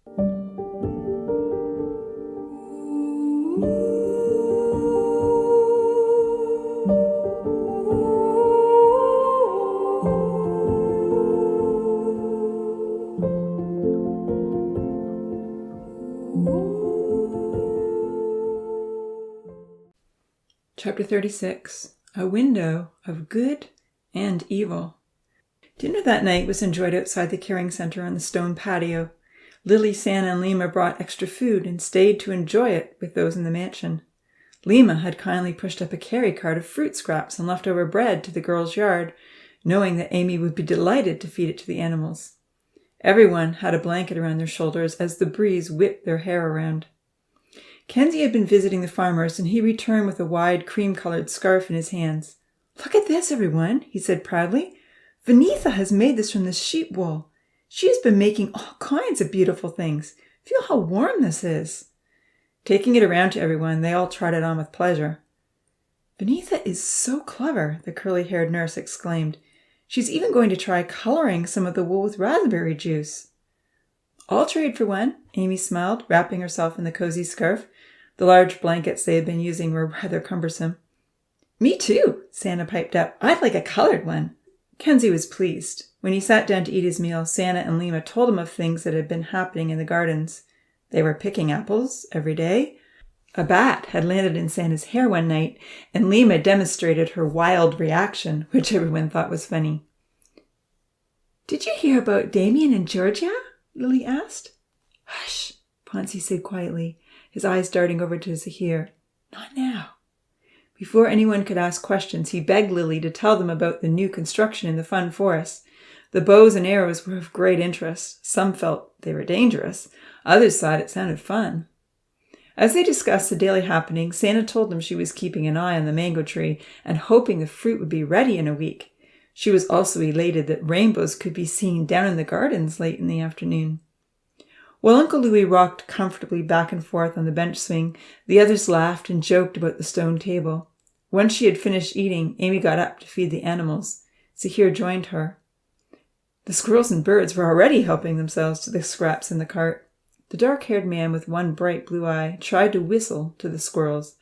Chapter 36. A Window of Good and Evil. Dinner that night was enjoyed outside the Caring Center on the stone patio. Lily, Santa, and Lima brought extra food and stayed to enjoy it with those in the mansion. Lima had kindly pushed up a carry cart of fruit scraps and leftover bread to the girls' yard, knowing that Amy would be delighted to feed it to the animals. Everyone had a blanket around their shoulders as the breeze whipped their hair around. Kenzie had been visiting the farmers, and he returned with a wide cream-colored scarf in his hands. "Look at this, everyone," he said proudly. "Venitha has made this from the sheep wool. She has been making all kinds of beautiful things. Feel how warm this is." Taking it around to everyone, they all tried it on with pleasure. "Venitha is so clever," the curly-haired nurse exclaimed. "She's even going to try coloring some of the wool with raspberry juice." "I'll trade for one," Amy smiled, wrapping herself in the cozy scarf. The large blankets they had been using were rather cumbersome. "Me too," Santa piped up. "I'd like a colored one." Kenzie was pleased. When he sat down to eat his meal, Santa and Lima told him of things that had been happening in the gardens. They were picking apples every day. A bat had landed in Santa's hair one night, and Lima demonstrated her wild reaction, which everyone thought was funny. "Did you hear about Damien and Georgia?" Lily asked. "Hush," Ponzi said quietly, his eyes darting over to Zahir. "Not now." Before anyone could ask questions, he begged Lily to tell them about the new construction in the Fun Forest. The bows and arrows were of great interest. Some felt they were dangerous. Others thought it sounded fun. As they discussed the daily happenings, Santa told them she was keeping an eye on the mango tree and hoping the fruit would be ready in a week. She was also elated that rainbows could be seen down in the gardens late in the afternoon. While Uncle Louis rocked comfortably back and forth on the bench swing, the others laughed and joked about the stone table. Once she had finished eating, Amy got up to feed the animals. Zahir joined her. The squirrels and birds were already helping themselves to the scraps in the cart. The dark-haired man with one bright blue eye tried to whistle to the squirrels.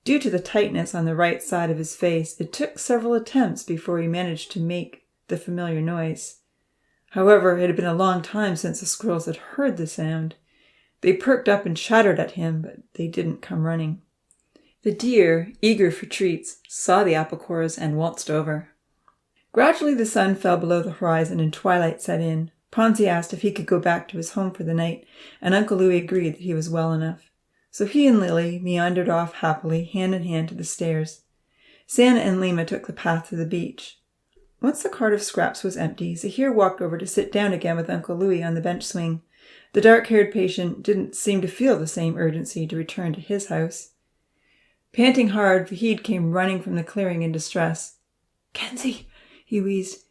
Due to the tightness on the right side of his face, it took several attempts before he managed to make the familiar noise. However, it had been a long time since the squirrels had heard the sound. They perked up and chattered at him, but they didn't come running. The deer, eager for treats, saw the apple cores and waltzed over. Gradually the sun fell below the horizon and twilight set in. Ponzi asked if he could go back to his home for the night, and Uncle Louis agreed that he was well enough. So he and Lily meandered off happily, hand in hand, to the stairs. Santa and Lima took the path to the beach. Once the cart of scraps was empty, Zahir walked over to sit down again with Uncle Louis on the bench swing. The dark-haired patient didn't seem to feel the same urgency to return to his house. Panting hard, Vahid came running from the clearing in distress. "Kenzie," he wheezed,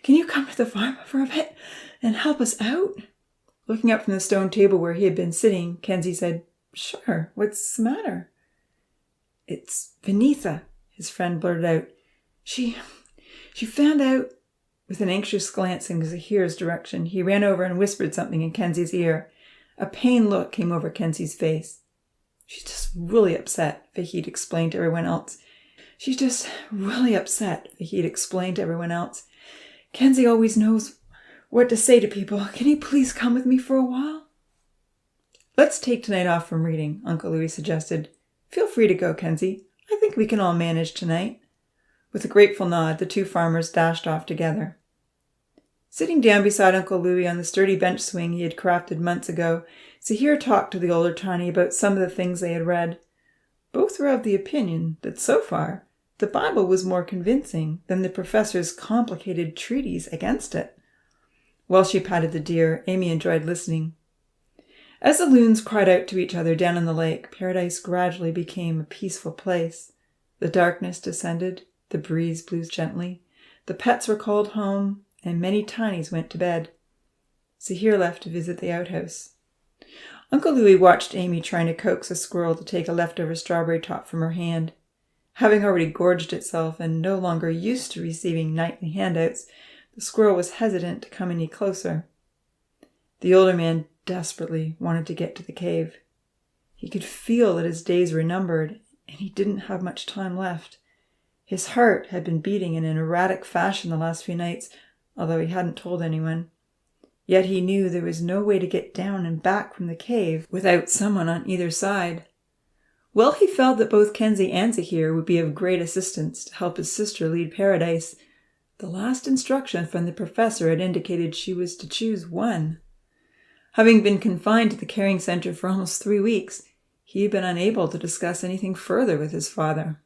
"can you come to the farm for a bit and help us out?" Looking up from the stone table where he had been sitting, Kenzie said, "Sure, what's the matter?" "It's Venitha," his friend blurted out. She found out." With an anxious glance in Zahir's direction, he ran over and whispered something in Kenzie's ear. A pained look came over Kenzie's face. "She's just really upset," Vahid explained to everyone else. "Kenzie always knows what to say to people. Can you please come with me for a while?" "Let's take tonight off from reading," Uncle Louis suggested. "Feel free to go, Kenzie. I think we can all manage tonight." With a grateful nod, the two farmers dashed off together. Sitting down beside Uncle Louis on the sturdy bench swing he had crafted months ago, Zahir talked to the older Tani about some of the things they had read. Both were of the opinion that, so far, the Bible was more convincing than the professor's complicated treatise against it. While she patted the deer, Amy enjoyed listening. As the loons cried out to each other down on the lake, paradise gradually became a peaceful place. The darkness descended. The breeze blew gently. The pets were called home, and many tinies went to bed. Zahir left to visit the outhouse. Uncle Louis watched Amy trying to coax a squirrel to take a leftover strawberry top from her hand. Having already gorged itself and no longer used to receiving nightly handouts, the squirrel was hesitant to come any closer. The older man desperately wanted to get to the cave. He could feel that his days were numbered, and he didn't have much time left. His heart had been beating in an erratic fashion the last few nights, although he hadn't told anyone. Yet he knew there was no way to get down and back from the cave without someone on either side. Well, he felt that both Kenzie and Zahir would be of great assistance to help his sister lead Paradise. The last instruction from the professor had indicated she was to choose one. Having been confined to the caring center for almost 3 weeks, he had been unable to discuss anything further with his father.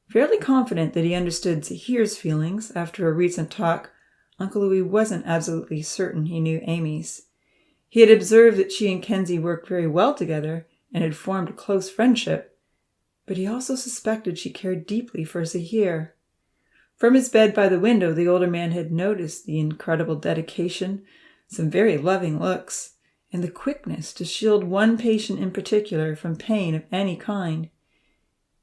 Fairly confident that he understood Zahir's feelings after a recent talk, Uncle Louis wasn't absolutely certain he knew Amy's. He had observed that she and Kenzie worked very well together and had formed a close friendship, but he also suspected she cared deeply for Zahir. From his bed by the window, the older man had noticed the incredible dedication, some very loving looks, and the quickness to shield one patient in particular from pain of any kind.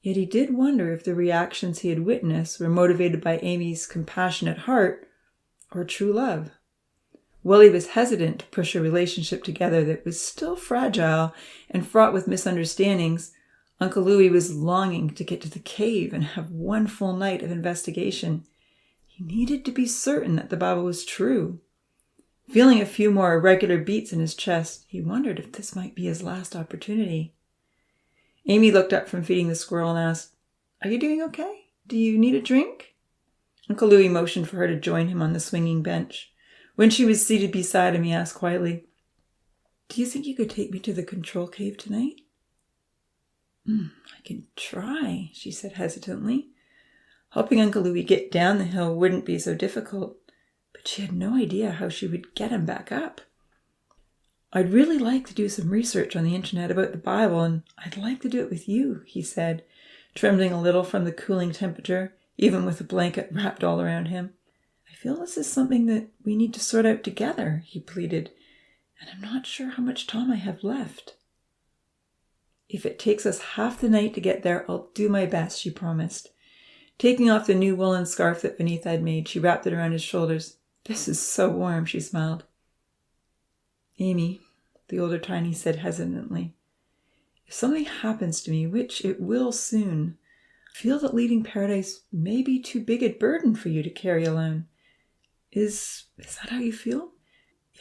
Yet he did wonder if the reactions he had witnessed were motivated by Amy's compassionate heart or true love. Willie was hesitant to push a relationship together that was still fragile and fraught with misunderstandings. Uncle Louis was longing to get to the cave and have one full night of investigation. He needed to be certain that the Bible was true. Feeling a few more irregular beats in his chest, he wondered if this might be his last opportunity. Amy looked up from feeding the squirrel and asked, "Are you doing okay? Do you need a drink?" Uncle Louis motioned for her to join him on the swinging bench. When she was seated beside him, he asked quietly, "Do you think you could take me to the control cave tonight?" "I can try," she said hesitantly. Helping Uncle Louis get down the hill wouldn't be so difficult, but she had no idea how she would get him back up. "I'd really like to do some research on the internet about the Bible, and I'd like to do it with you," he said, trembling a little from the cooling temperature, even with a blanket wrapped all around him. "I feel this is something that we need to sort out together," he pleaded, "and I'm not sure how much time I have left." "If it takes us half the night to get there, I'll do my best," she promised. Taking off the new woolen scarf that Vanitha had made, she wrapped it around his shoulders. "This is so warm," she smiled. "Amy," the older tiny said hesitantly, "if something happens to me, which it will soon, I feel that leading Paradise may be too big a burden for you to carry alone. Is that how you feel?"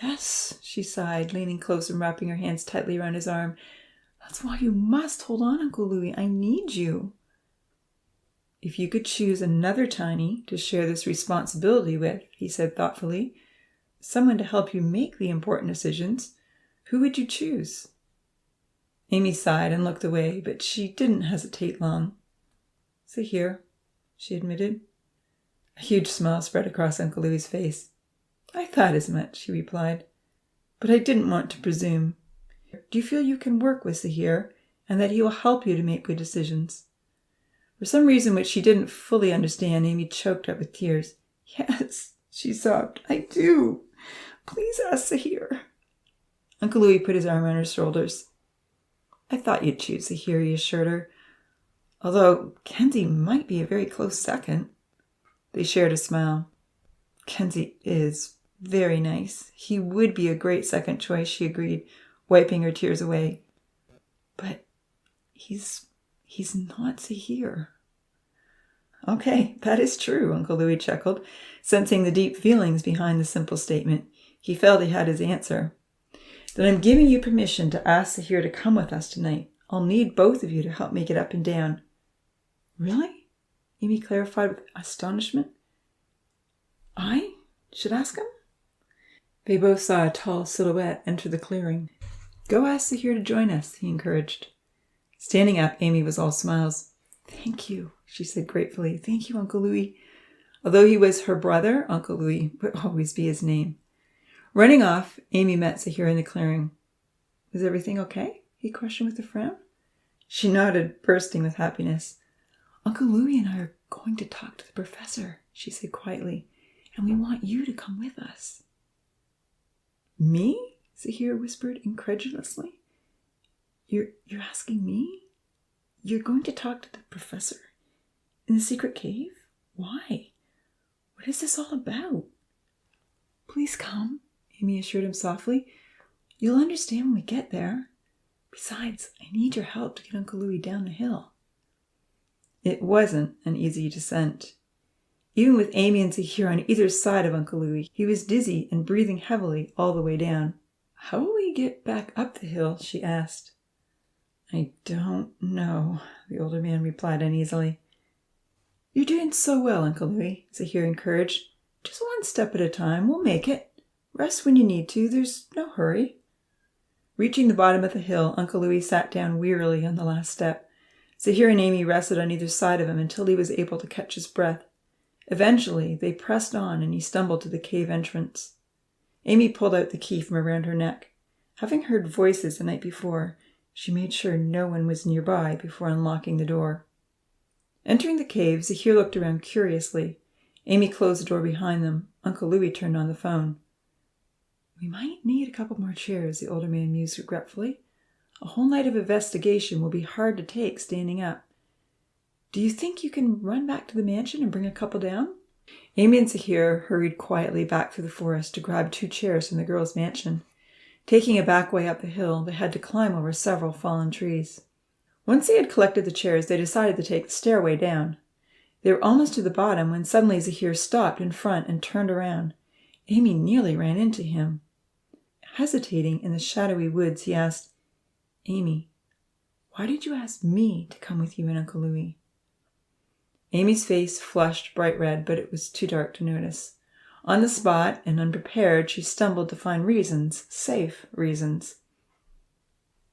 "Yes," she sighed, leaning close and wrapping her hands tightly around his arm. "That's why you must hold on, Uncle Louis. I need you." "If you could choose another tiny to share this responsibility with," he said thoughtfully, "someone to help you make the important decisions, who would you choose?" Amy sighed and looked away, but she didn't hesitate long. "Zahir," she admitted. A huge smile spread across Uncle Louis's face. "I thought as much," he replied, "but I didn't want to presume. Do you feel you can work with Zahir and that he will help you to make good decisions?" For some reason which she didn't fully understand, Amy choked up with tears. "Yes," she sobbed, "I do. Please ask Zahir." Uncle Louis put his arm around her shoulders. "I thought you'd choose Zahir," he assured her, "although Kenzie might be a very close second." They shared a smile. "Kenzie is very nice. He would be a great second choice," she agreed, wiping her tears away. "But he's not Zahir." "Okay, that is true," Uncle Louis chuckled, sensing the deep feelings behind the simple statement. He felt he had his answer. "Then I'm giving you permission to ask Zahir to come with us tonight. I'll need both of you to help me get up and down." "Really?" Amy clarified with astonishment. "I should ask him?" They both saw a tall silhouette enter the clearing. "Go ask Zahir to join us," he encouraged. Standing up, Amy was all smiles. "Thank you," she said gratefully. "Thank you, Uncle Louis." Although he was her brother, Uncle Louis would always be his name. Running off, Amy met Zahir in the clearing. "Is everything okay?" he questioned with a frown. She nodded, bursting with happiness. "Uncle Louis and I are going to talk to the professor," she said quietly, "and we want you to come with us." "Me?" Zahir whispered incredulously. You're asking me? You're going to talk to the professor? In the secret cave? Why? What is this all about?" "Please come," Amy assured him softly. You'll understand when we get there. Besides, I need your help to get Uncle Louis down the hill." It wasn't an easy descent. Even with Amy and Zahir on either side of Uncle Louis, he was dizzy and breathing heavily all the way down. "How will we get back up the hill?" she asked. "I don't know," the older man replied uneasily. "You're doing so well, Uncle Louis," Zahir encouraged. "Just one step at a time. We'll make it. Rest when you need to. There's no hurry." Reaching the bottom of the hill, Uncle Louis sat down wearily on the last step. Zahir and Amy rested on either side of him until he was able to catch his breath. Eventually, they pressed on and he stumbled to the cave entrance. Amy pulled out the key from around her neck. Having heard voices the night before, she made sure no one was nearby before unlocking the door. Entering the cave, Zahir looked around curiously. Amy closed the door behind them. Uncle Louis turned on the phone. "We might need a couple more chairs," the older man mused regretfully. "A whole night of investigation will be hard to take standing up. Do you think you can run back to the mansion and bring a couple down?" Amy and Zahir hurried quietly back through the forest to grab 2 chairs from the girls' mansion. Taking a back way up the hill, they had to climb over several fallen trees. Once they had collected the chairs, they decided to take the stairway down. They were almost to the bottom when suddenly Zahir stopped in front and turned around. Amy nearly ran into him. Hesitating in the shadowy woods, he asked, "Amy, why did you ask me to come with you and Uncle Louis?" Amy's face flushed bright red, but it was too dark to notice. On the spot and unprepared, she stumbled to find reasons, safe reasons.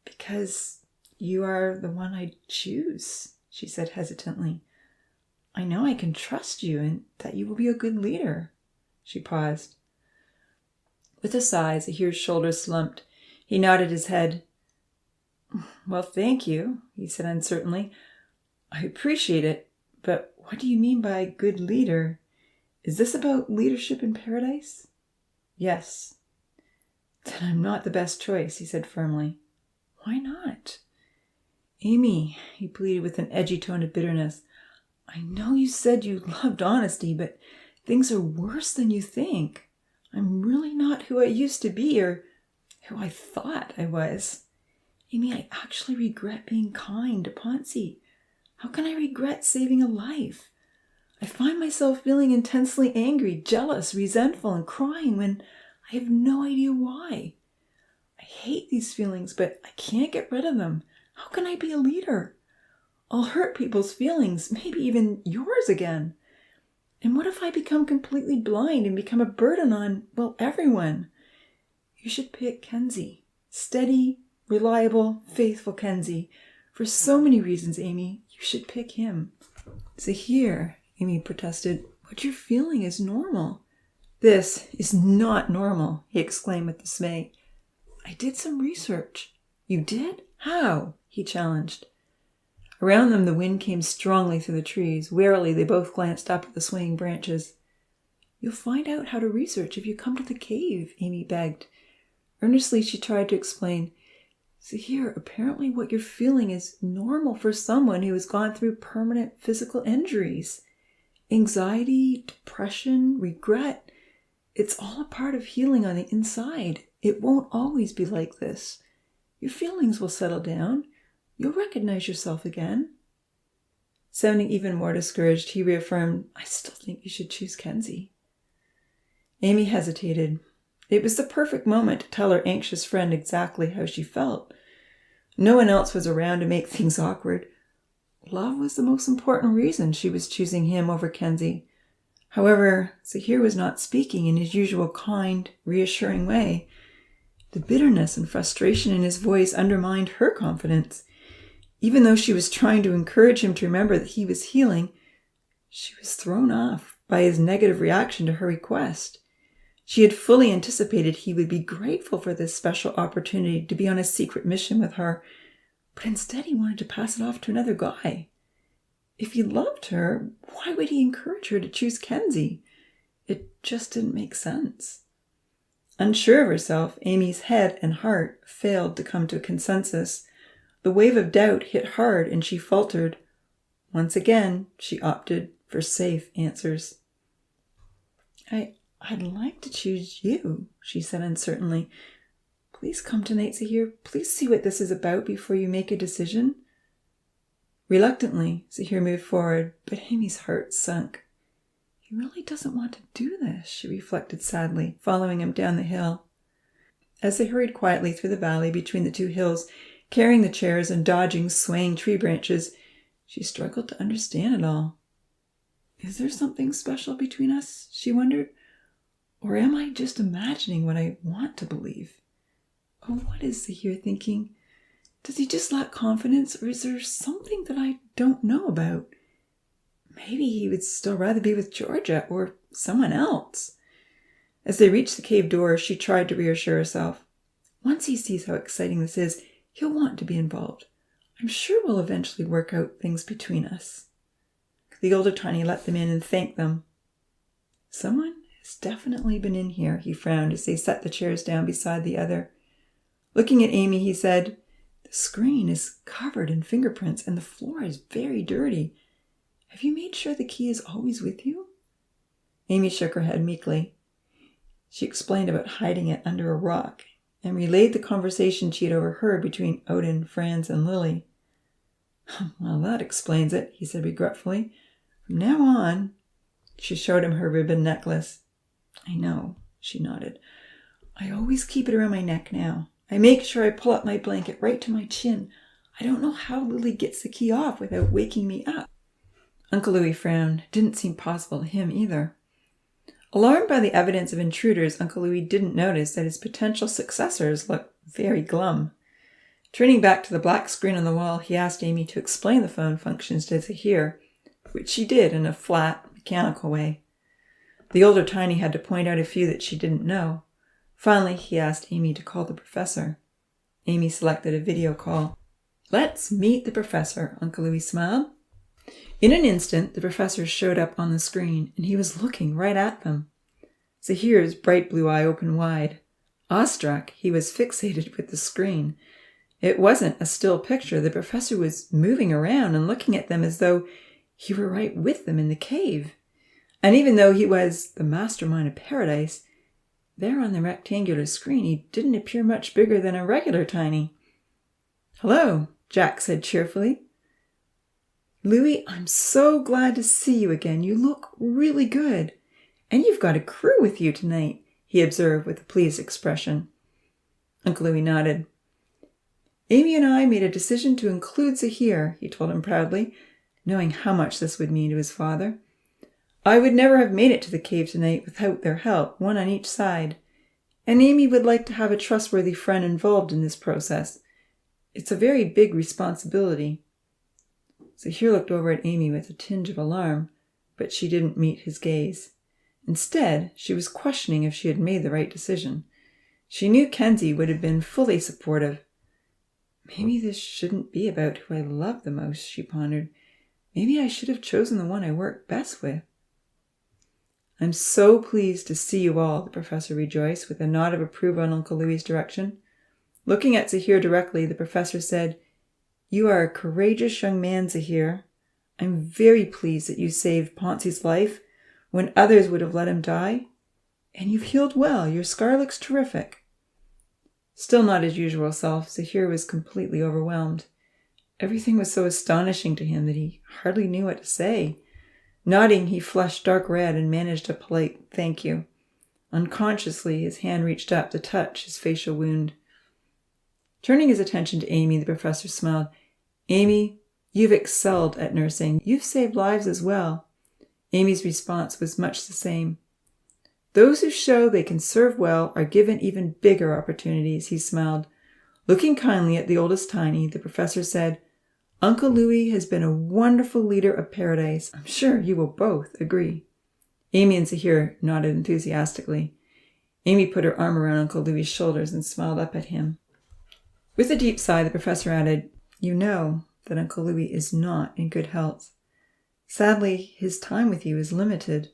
"Because you are the one I choose," she said hesitantly. "I know I can trust you and that you will be a good leader." She paused. With a sigh, Zahir's shoulders slumped. He nodded his head. "Well, thank you," he said uncertainly. "I appreciate it, but what do you mean by good leader? Is this about leadership in paradise?" "Yes." "Then I'm not the best choice," he said firmly. "Why not?" "Amy," he pleaded with an edgy tone of bitterness, "I know you said you loved honesty, but things are worse than you think. I'm really not who I used to be or who I thought I was. Amy, I actually regret being kind to Ponzi. How can I regret saving a life? I find myself feeling intensely angry, jealous, resentful, and crying when I have no idea why. I hate these feelings, but I can't get rid of them. How can I be a leader? I'll hurt people's feelings, maybe even yours again. And what if I become completely blind and become a burden on, well, everyone? You should pick Kenzie. Steady, reliable, faithful Kenzie. For so many reasons, Amy, you should pick him." "Zahir," Amy protested, "what you're feeling is normal." "This is not normal," he exclaimed with dismay. "I did some research." "You did? How?" he challenged. Around them the wind came strongly through the trees. Warily they both glanced up at the swaying branches. "You'll find out how to research if you come to the cave," Amy begged. Earnestly she tried to explain, "Zahir, apparently what you're feeling is normal for someone who has gone through permanent physical injuries. Anxiety, depression, regret, it's all a part of healing on the inside. It won't always be like this. Your feelings will settle down. You'll recognize yourself again." Sounding even more discouraged, he reaffirmed, "I still think you should choose Kenzie." Amy hesitated. It was the perfect moment to tell her anxious friend exactly how she felt. No one else was around to make things awkward. Love was the most important reason she was choosing him over Kenzie. However, Zahir was not speaking in his usual kind, reassuring way. The bitterness and frustration in his voice undermined her confidence. Even though she was trying to encourage him to remember that he was healing, she was thrown off by his negative reaction to her request. She had fully anticipated he would be grateful for this special opportunity to be on a secret mission with her, but instead he wanted to pass it off to another guy. If he loved her, why would he encourage her to choose Kenzie? It just didn't make sense. Unsure of herself, Amy's head and heart failed to come to a consensus. The wave of doubt hit hard and she faltered. Once again, she opted for safe answers. I'd like to choose you," she said uncertainly. Please come tonight, Zahir. Please see what this is about before you make a decision. Reluctantly, Zahir moved forward, but Amy's heart sunk. He really doesn't want to do this, she reflected sadly, following him down the hill. As they hurried quietly through the valley between the two hills, carrying the chairs and dodging swaying tree branches, she struggled to understand it all. Is there something special between us, she wondered, or am I just imagining what I want to believe? Oh, what is Zahir thinking? Does he just lack confidence, or is there something that I don't know about? Maybe he would still rather be with Georgia or someone else. As they reached the cave door, she tried to reassure herself. Once he sees how exciting this is, he'll want to be involved. I'm sure we'll eventually work out things between us. The older Tiny let them in and thanked them. Someone has definitely been in here, he frowned as they set the chairs down beside the other. Looking at Amy, he said, The screen is covered in fingerprints and the floor is very dirty. Have you made sure the key is always with you? Amy shook her head meekly. She explained about hiding it under a rock and relayed the conversation she had overheard between Odin, Franz, and Lily. Well, that explains it, he said regretfully. From now on, she showed him her ribbon necklace. I know, she nodded. I always keep it around my neck now. I make sure I pull up my blanket right to my chin. I don't know how Lily gets the key off without waking me up. Uncle Louis frowned. It didn't seem possible to him either. Alarmed by the evidence of intruders, Uncle Louis didn't notice that his potential successors looked very glum. Turning back to the black screen on the wall, he asked Amy to explain the phone functions to Zahir, which she did in a flat, mechanical way. The older Tiny had to point out a few that she didn't know. Finally, he asked Amy to call the professor. Amy selected a video call. Let's meet the professor, Uncle Louis smiled. In an instant, the professor showed up on the screen, and he was looking right at them. Zahir's bright blue eye opened wide. Awestruck, he was fixated with the screen. It wasn't a still picture. The professor was moving around and looking at them as though he were right with them in the cave. And even though he was the mastermind of paradise, there on the rectangular screen he didn't appear much bigger than a regular Tiny. Hello, Jack said cheerfully. Louis, I'm so glad to see you again. You look really good. And you've got a crew with you tonight, he observed with a pleased expression. Uncle Louis nodded. Amy and I made a decision to include Zahir, he told him proudly, knowing how much this would mean to his father. I would never have made it to the cave tonight without their help, one on each side. And Amy would like to have a trustworthy friend involved in this process. It's a very big responsibility. Zahir looked over at Amy with a tinge of alarm, but she didn't meet his gaze. Instead, she was questioning if she had made the right decision. She knew Kenzie would have been fully supportive. Maybe this shouldn't be about who I love the most, she pondered. Maybe I should have chosen the one I work best with. I'm so pleased to see you all, the professor rejoiced, with a nod of approval in Uncle Louis's direction. Looking at Zahir directly, the professor said, You are a courageous young man, Zahir. I'm very pleased that you saved Ponce's life when others would have let him die. And you've healed well. Your scar looks terrific. Still not his usual self, Zahir was completely overwhelmed. Everything was so astonishing to him that he hardly knew what to say. Nodding, he flushed dark red and managed a polite thank you. Unconsciously, his hand reached up to touch his facial wound. Turning his attention to Amy, the professor smiled. Amy, you've excelled at nursing. You've saved lives as well. Amy's response was much the same. Those who show they can serve well are given even bigger opportunities, he smiled. Looking kindly at the oldest Tiny, the professor said, Uncle Louis has been a wonderful leader of paradise. I'm sure you will both agree. Amy and Zahir nodded enthusiastically. Amy put her arm around Uncle Louis's shoulders and smiled up at him. With a deep sigh, the professor added, You know that Uncle Louis is not in good health. Sadly, his time with you is limited.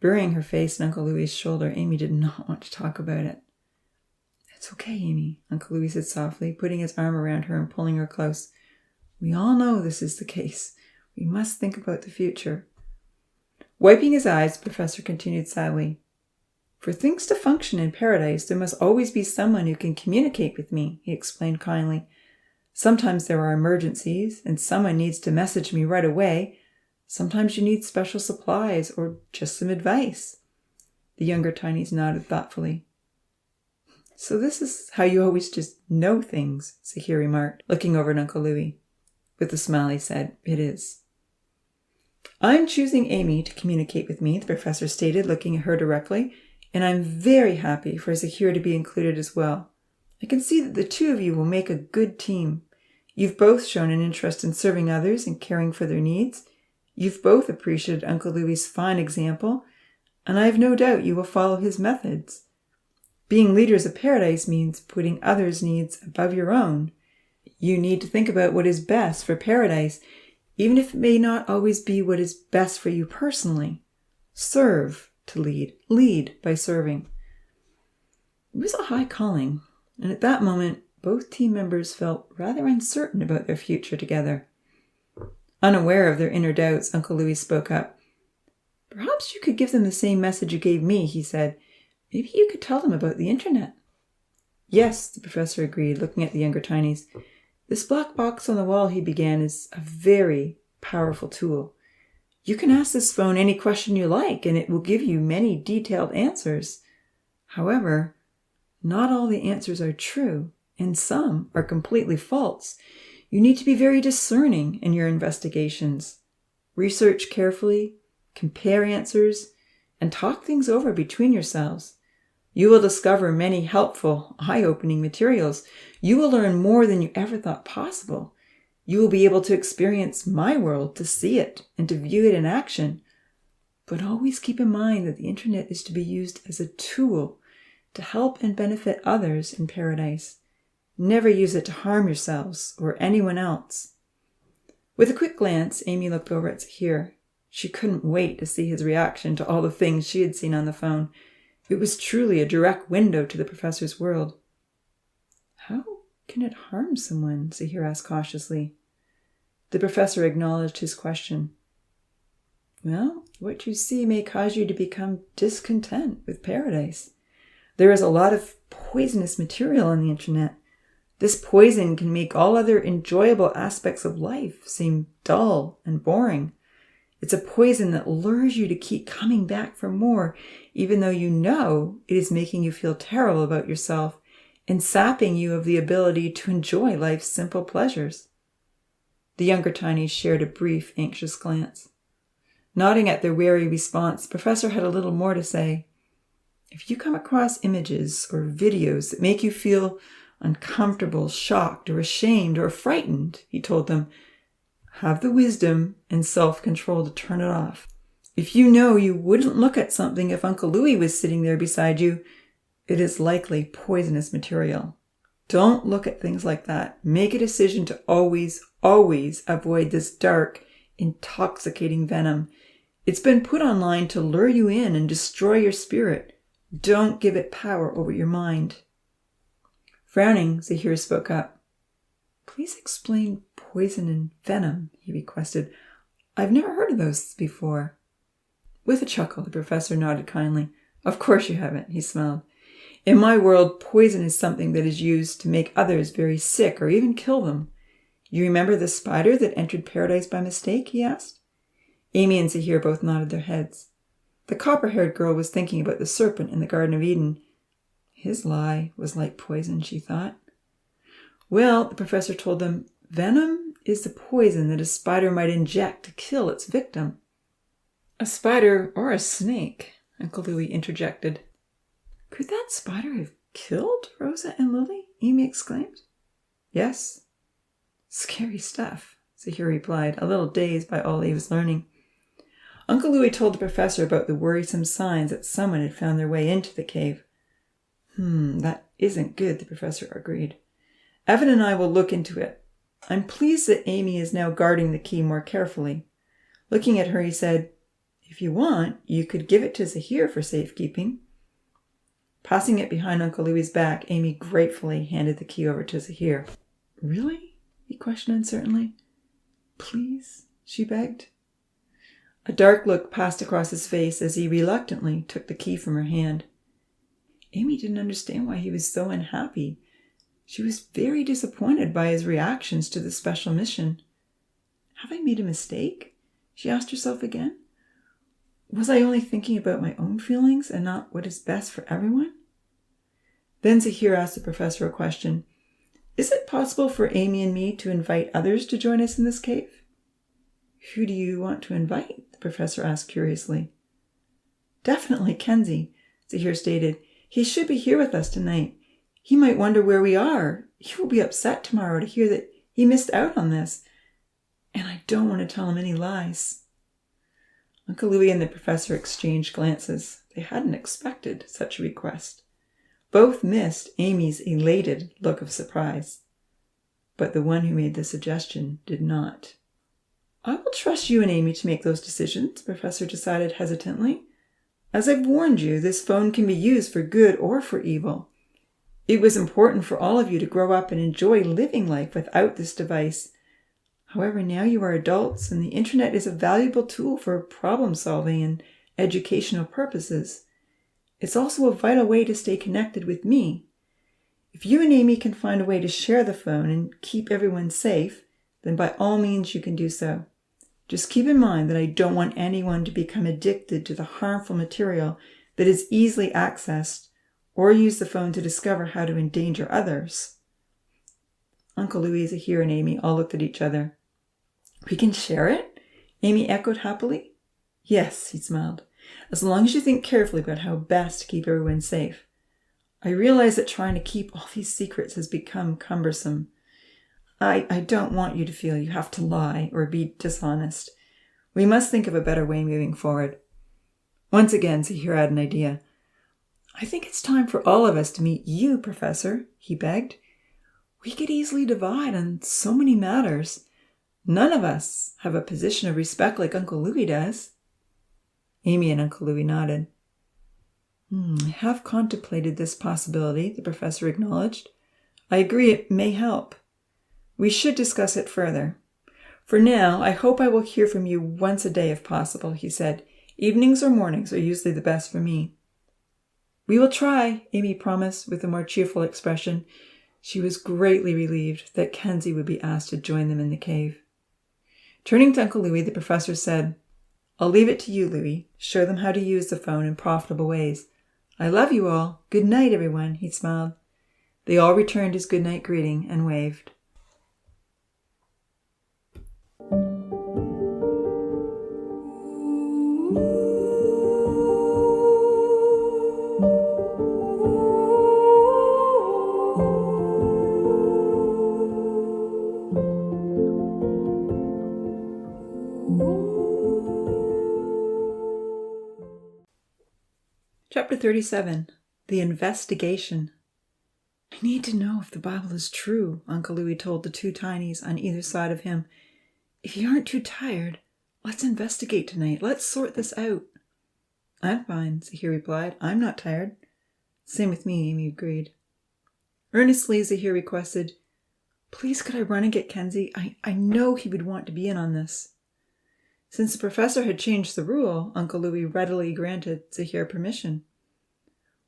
Burying her face in Uncle Louis's shoulder, Amy did not want to talk about it. It's okay, Amy, Uncle Louis said softly, putting his arm around her and pulling her close. We all know this is the case. We must think about the future. Wiping his eyes, the professor continued sadly. For things to function in paradise, there must always be someone who can communicate with me, he explained kindly. Sometimes there are emergencies, and someone needs to message me right away. Sometimes you need special supplies or just some advice. The younger tinies nodded thoughtfully. So this is how you always just know things, Zahir remarked, looking over at Uncle Louie. With a smile, he said, It is. I'm choosing Amy to communicate with me, the professor stated, looking at her directly, and I'm very happy for Zahir to be included as well. I can see that the two of you will make a good team. You've both shown an interest in serving others and caring for their needs. You've both appreciated Uncle Louie's fine example, and I have no doubt you will follow his methods. Being leaders of paradise means putting others' needs above your own. You need to think about what is best for paradise, even if it may not always be what is best for you personally. Serve to lead. Lead by serving. It was a high calling, and at that moment, both team members felt rather uncertain about their future together. Unaware of their inner doubts, Uncle Louie spoke up. Perhaps you could give them the same message you gave me, he said. Maybe you could tell them about the internet. Yes, the professor agreed, looking at the younger tinies. This black box on the wall, he began, is a very powerful tool. You can ask this phone any question you like, and it will give you many detailed answers. However, not all the answers are true, and some are completely false. You need to be very discerning in your investigations. Research carefully, compare answers, and talk things over between yourselves. You will discover many helpful, eye-opening materials. You will learn more than you ever thought possible. You will be able to experience my world, to see it, and to view it in action. But always keep in mind that the internet is to be used as a tool to help and benefit others in paradise. Never use it to harm yourselves or anyone else. With a quick glance, Amy looked over at Zahir. She couldn't wait to see his reaction to all the things she had seen on the phone. It was truly a direct window to the professor's world. How can it harm someone? Zahir asked cautiously. The professor acknowledged his question. Well, what you see may cause you to become discontent with paradise. There is a lot of poisonous material on the internet. This poison can make all other enjoyable aspects of life seem dull and boring. It's a poison that lures you to keep coming back for more, even though you know it is making you feel terrible about yourself and sapping you of the ability to enjoy life's simple pleasures. The younger tinies shared a brief, anxious glance. Nodding at their wary response, the professor had a little more to say. If you come across images or videos that make you feel uncomfortable, shocked, or ashamed, or frightened, he told them, have the wisdom and self-control to turn it off. If you know you wouldn't look at something if Uncle Louie was sitting there beside you, it is likely poisonous material. Don't look at things like that. Make a decision to always, always avoid this dark, intoxicating venom. It's been put online to lure you in and destroy your spirit. Don't give it power over your mind. Frowning, Zahir spoke up. Please explain poison and venom, he requested. I've never heard of those before. With a chuckle, the professor nodded kindly. Of course you haven't, he smiled. In my world, poison is something that is used to make others very sick or even kill them. You remember the spider that entered paradise by mistake, he asked. Amy and Zahir both nodded their heads. The copper-haired girl was thinking about the serpent in the Garden of Eden. His lie was like poison, she thought. Well, the professor told them, venom is the poison that a spider might inject to kill its victim. A spider or a snake, Uncle Louie interjected. Could that spider have killed Rosa and Lily? Amy exclaimed. Yes. Scary stuff, Zahir replied, a little dazed by all he was learning. Uncle Louie told the professor about the worrisome signs that someone had found their way into the cave. That isn't good, the professor agreed. Evan and I will look into it. I'm pleased that Amy is now guarding the key more carefully. Looking at her, he said, If you want, you could give it to Zahir for safekeeping. Passing it behind Uncle Louie's back, Amy gratefully handed the key over to Zahir. Really? He questioned uncertainly. Please, she begged. A dark look passed across his face as he reluctantly took the key from her hand. Amy didn't understand why he was so unhappy. She was very disappointed by his reactions to the special mission. Have I made a mistake? She asked herself again. Was I only thinking about my own feelings and not what is best for everyone? Then Zahir asked the professor a question. Is it possible for Amy and me to invite others to join us in this cave? Who do you want to invite? The professor asked curiously. Definitely Kenzie, Zahir stated. He should be here with us tonight. He might wonder where we are. He will be upset tomorrow to hear that he missed out on this. And I don't want to tell him any lies. Uncle Louis and the professor exchanged glances. They hadn't expected such a request. Both missed Amy's elated look of surprise. But the one who made the suggestion did not. I will trust you and Amy to make those decisions, the professor decided hesitantly. As I've warned you, this phone can be used for good or for evil. It was important for all of you to grow up and enjoy living life without this device. However, now you are adults, and the internet is a valuable tool for problem solving and educational purposes. It's also a vital way to stay connected with me. If you and Amy can find a way to share the phone and keep everyone safe, then by all means you can do so. Just keep in mind that I don't want anyone to become addicted to the harmful material that is easily accessed or use the phone to discover how to endanger others. Uncle Louis, Zahir, and Amy all looked at each other. We can share it? Amy echoed happily. Yes, he smiled. As long as you think carefully about how best to keep everyone safe. I realize that trying to keep all these secrets has become cumbersome. I don't want you to feel you have to lie or be dishonest. We must think of a better way moving forward. Once again, Zahir had an idea. I think it's time for all of us to meet you, Professor, he begged. We could easily divide on so many matters. None of us have a position of respect like Uncle Louis does. Amy and Uncle Louis nodded. I have contemplated this possibility, the professor acknowledged. I agree it may help. We should discuss it further. For now, I hope I will hear from you once a day if possible, he said. Evenings or mornings are usually the best for me. We will try, Amy promised with a more cheerful expression. She was greatly relieved that Kenzie would be asked to join them in the cave. Turning to Uncle Louis, the professor said, I'll leave it to you, Louis. Show them how to use the phone in profitable ways. I love you all. Good night, everyone, he smiled. They all returned his good night greeting and waved. Chapter 37. The Investigation. I need to know if the Bible is true, Uncle Louis told the two tinies on either side of him. If you aren't too tired, let's investigate tonight. Let's sort this out. I'm fine, Zahir replied. I'm not tired. Same with me, Amy agreed. Earnestly, Zahir requested, Please could I run and get Kenzie? I know he would want to be in on this. Since the professor had changed the rule, Uncle Louis readily granted Zahir permission.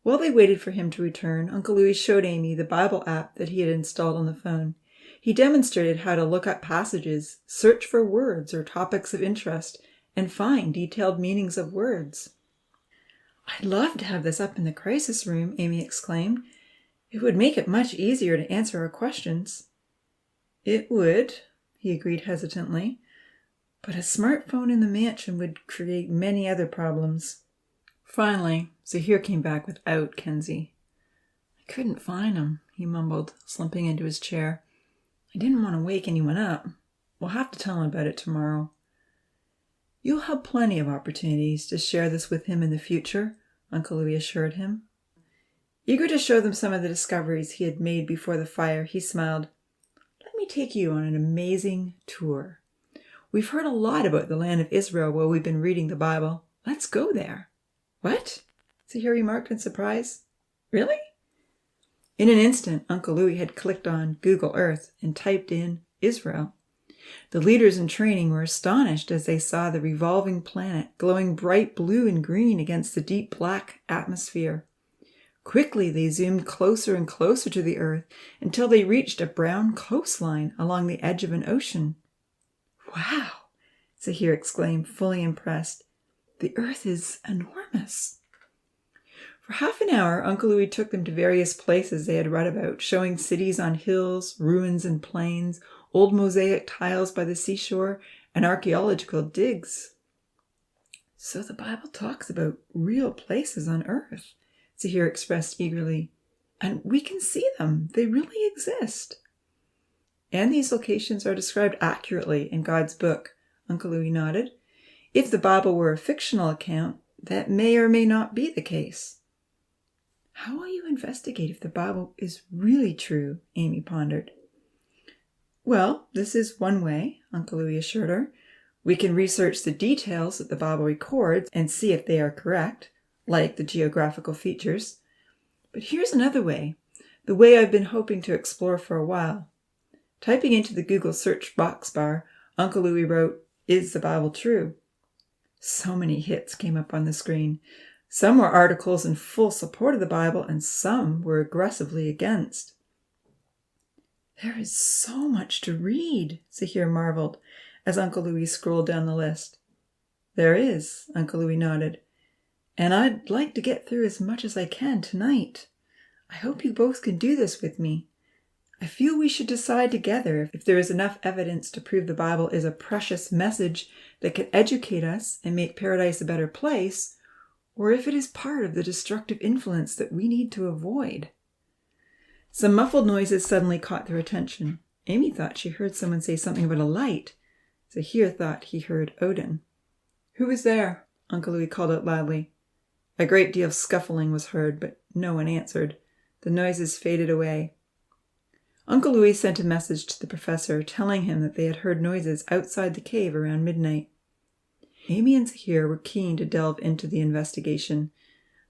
While they waited for him to return, Uncle Louis showed Amy the Bible app that he had installed on the phone. He demonstrated how to look up passages, search for words or topics of interest, and find detailed meanings of words. I'd love to have this up in the crisis room, Amy exclaimed. It would make it much easier to answer our questions. It would, he agreed hesitantly. But a smartphone in the mansion would create many other problems. Finally, Zahir came back without Kenzie. I couldn't find him, he mumbled, slumping into his chair. I didn't want to wake anyone up. We'll have to tell him about it tomorrow. You'll have plenty of opportunities to share this with him in the future, Uncle Louis assured him. Eager to show them some of the discoveries he had made before the fire, he smiled. Let me take you on an amazing tour. We've heard a lot about the land of Israel while we've been reading the Bible. Let's go there. What? Zahir remarked in surprise. Really? In an instant, Uncle Louis had clicked on Google Earth and typed in Israel. The leaders in training were astonished as they saw the revolving planet glowing bright blue and green against the deep black atmosphere. Quickly, they zoomed closer and closer to the Earth until they reached a brown coastline along the edge of an ocean. "Wow," Zahir exclaimed, fully impressed. "The Earth is enormous." For half an hour, Uncle Louis took them to various places they had read about, showing cities on hills, ruins in plains, old mosaic tiles by the seashore, and archaeological digs. "So the Bible talks about real places on Earth," Zahir expressed eagerly. "And we can see them. They really exist." "And these locations are described accurately in God's book," Uncle Louis nodded. "If the Bible were a fictional account, that may or may not be the case." "How will you investigate if the Bible is really true?" Amy pondered. "Well, this is one way," Uncle Louis assured her. "We can research the details that the Bible records and see if they are correct, like the geographical features. But here's another way, the way I've been hoping to explore for a while." Typing into the Google search box bar, Uncle Louis wrote, "Is the Bible true?" So many hits came up on the screen. Some were articles in full support of the Bible, and some were aggressively against. "There is so much to read," Zahir marveled as Uncle Louis scrolled down the list. "There is," Uncle Louis nodded. "And I'd like to get through as much as I can tonight. I hope you both can do this with me. I feel we should decide together if there is enough evidence to prove the Bible is a precious message that can educate us and make paradise a better place, or if it is part of the destructive influence that we need to avoid." Some muffled noises suddenly caught their attention. Amy thought she heard someone say something about a light. Zahir thought he heard Odin. "Who is there?" Uncle Louis called out loudly. A great deal of scuffling was heard, but no one answered. The noises faded away. Uncle Louis sent a message to the professor, telling him that they had heard noises outside the cave around midnight. Amy and Zahir were keen to delve into the investigation.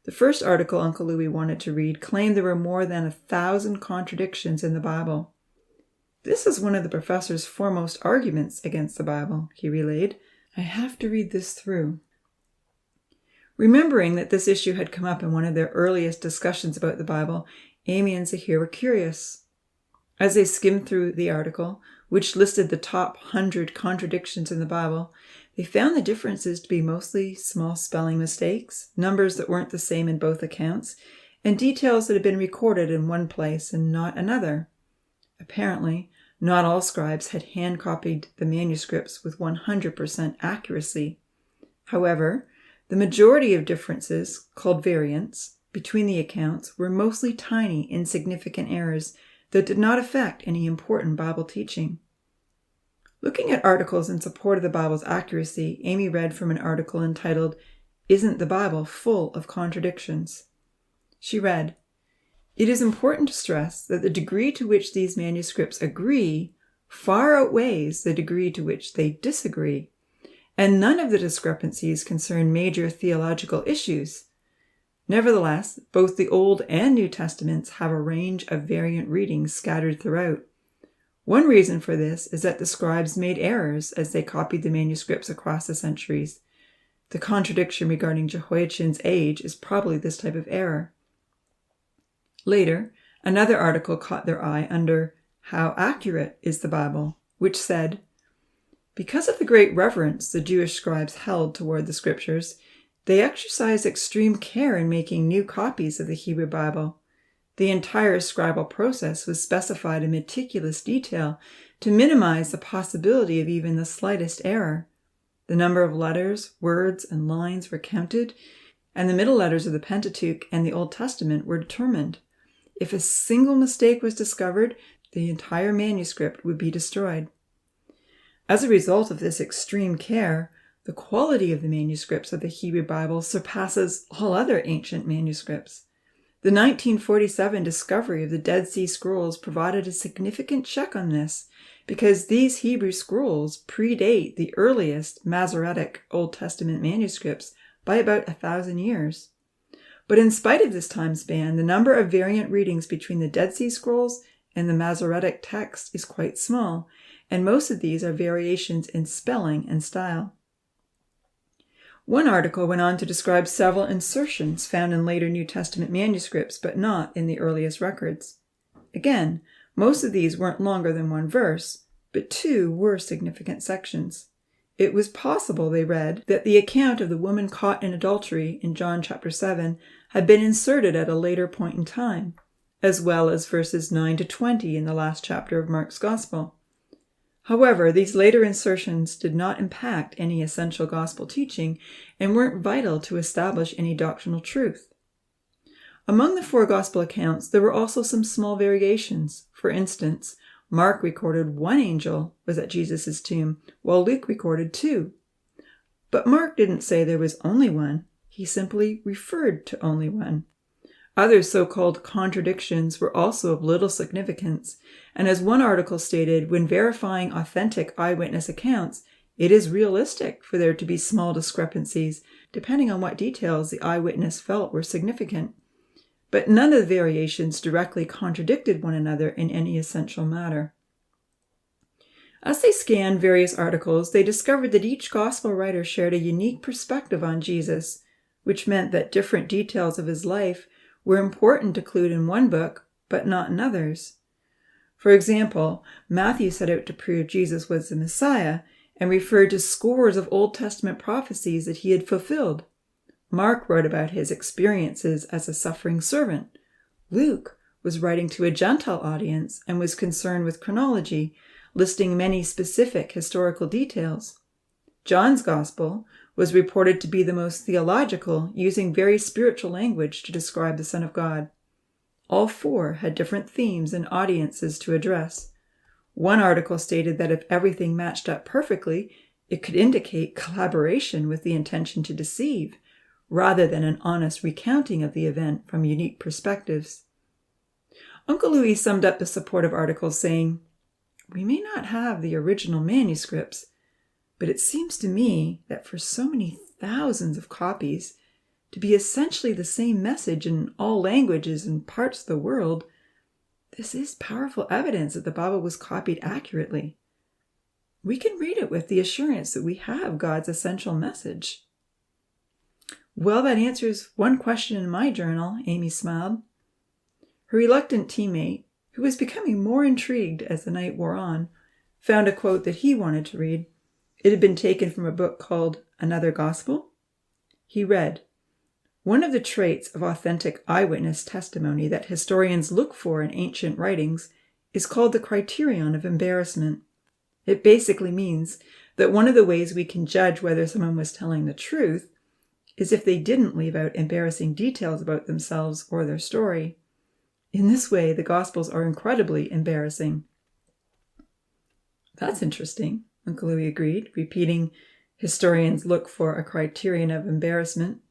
The first article Uncle Louis wanted to read claimed there were more than 1,000 contradictions in the Bible. "This is one of the professor's foremost arguments against the Bible," he relayed. "I have to read this through." Remembering that this issue had come up in one of their earliest discussions about the Bible, Amy and Zahir were curious. As they skimmed through the article, which listed the top 100 contradictions in the Bible, they found the differences to be mostly small spelling mistakes, numbers that weren't the same in both accounts, and details that had been recorded in one place and not another. Apparently, not all scribes had hand-copied the manuscripts with 100% accuracy. However, the majority of differences, called variants, between the accounts were mostly tiny, insignificant errors that did not affect any important Bible teaching. Looking at articles in support of the Bible's accuracy, Amy read from an article entitled, "Isn't the Bible Full of Contradictions?" She read, "It is important to stress that the degree to which these manuscripts agree far outweighs the degree to which they disagree, and none of the discrepancies concern major theological issues. Nevertheless, both the Old and New Testaments have a range of variant readings scattered throughout. One reason for this is that the scribes made errors as they copied the manuscripts across the centuries. The contradiction regarding Jehoiachin's age is probably this type of error." Later, another article caught their eye under "How Accurate is the Bible?" which said, "Because of the great reverence the Jewish scribes held toward the scriptures, they exercised extreme care in making new copies of the Hebrew Bible. The entire scribal process was specified in meticulous detail to minimize the possibility of even the slightest error. The number of letters, words, and lines were counted, and the middle letters of the Pentateuch and the Old Testament were determined. If a single mistake was discovered, the entire manuscript would be destroyed. As a result of this extreme care, the quality of the manuscripts of the Hebrew Bible surpasses all other ancient manuscripts. The 1947 discovery of the Dead Sea Scrolls provided a significant check on this, because these Hebrew scrolls predate the earliest Masoretic Old Testament manuscripts by about 1,000 years. But in spite of this time span, the number of variant readings between the Dead Sea Scrolls and the Masoretic text is quite small, and most of these are variations in spelling and style. One article went on to describe several insertions found in later New Testament manuscripts, but not in the earliest records. Again, most of these weren't longer than one verse, but two were significant sections. It was possible, they read, that the account of the woman caught in adultery in John chapter 7 had been inserted at a later point in time, as well as verses 9 to 20 in the last chapter of Mark's Gospel. However, these later insertions did not impact any essential gospel teaching and weren't vital to establish any doctrinal truth. Among the four gospel accounts, there were also some small variations. For instance, Mark recorded one angel was at Jesus' tomb, while Luke recorded two. But Mark didn't say there was only one. He simply referred to only one. Other so-called contradictions were also of little significance, and as one article stated, when verifying authentic eyewitness accounts, it is realistic for there to be small discrepancies, depending on what details the eyewitness felt were significant. But none of the variations directly contradicted one another in any essential matter. As they scanned various articles, they discovered that each gospel writer shared a unique perspective on Jesus, which meant that different details of his life were important to include in one book, but not in others. For example, Matthew set out to prove Jesus was the Messiah and referred to scores of Old Testament prophecies that he had fulfilled. Mark wrote about his experiences as a suffering servant. Luke was writing to a Gentile audience and was concerned with chronology, listing many specific historical details. John's Gospel was reported to be the most theological, using very spiritual language to describe the Son of God. All four had different themes and audiences to address. One article stated that if everything matched up perfectly, it could indicate collaboration with the intention to deceive, rather than an honest recounting of the event from unique perspectives. Uncle Louis summed up the supportive articles saying, "We may not have the original manuscripts, but it seems to me that for so many thousands of copies, to be essentially the same message in all languages and parts of the world, this is powerful evidence that the Bible was copied accurately. We can read it with the assurance that we have God's essential message." "Well, that answers one question in my journal," Amy smiled. Her reluctant teammate, who was becoming more intrigued as the night wore on, found a quote that he wanted to read. It had been taken from a book called Another Gospel. He read, "One of the traits of authentic eyewitness testimony that historians look for in ancient writings is called the criterion of embarrassment. It basically means that one of the ways we can judge whether someone was telling the truth is if they didn't leave out embarrassing details about themselves or their story. In this way, the Gospels are incredibly embarrassing." "That's interesting," Uncle Louis agreed, repeating, "Historians look for a criterion of embarrassment."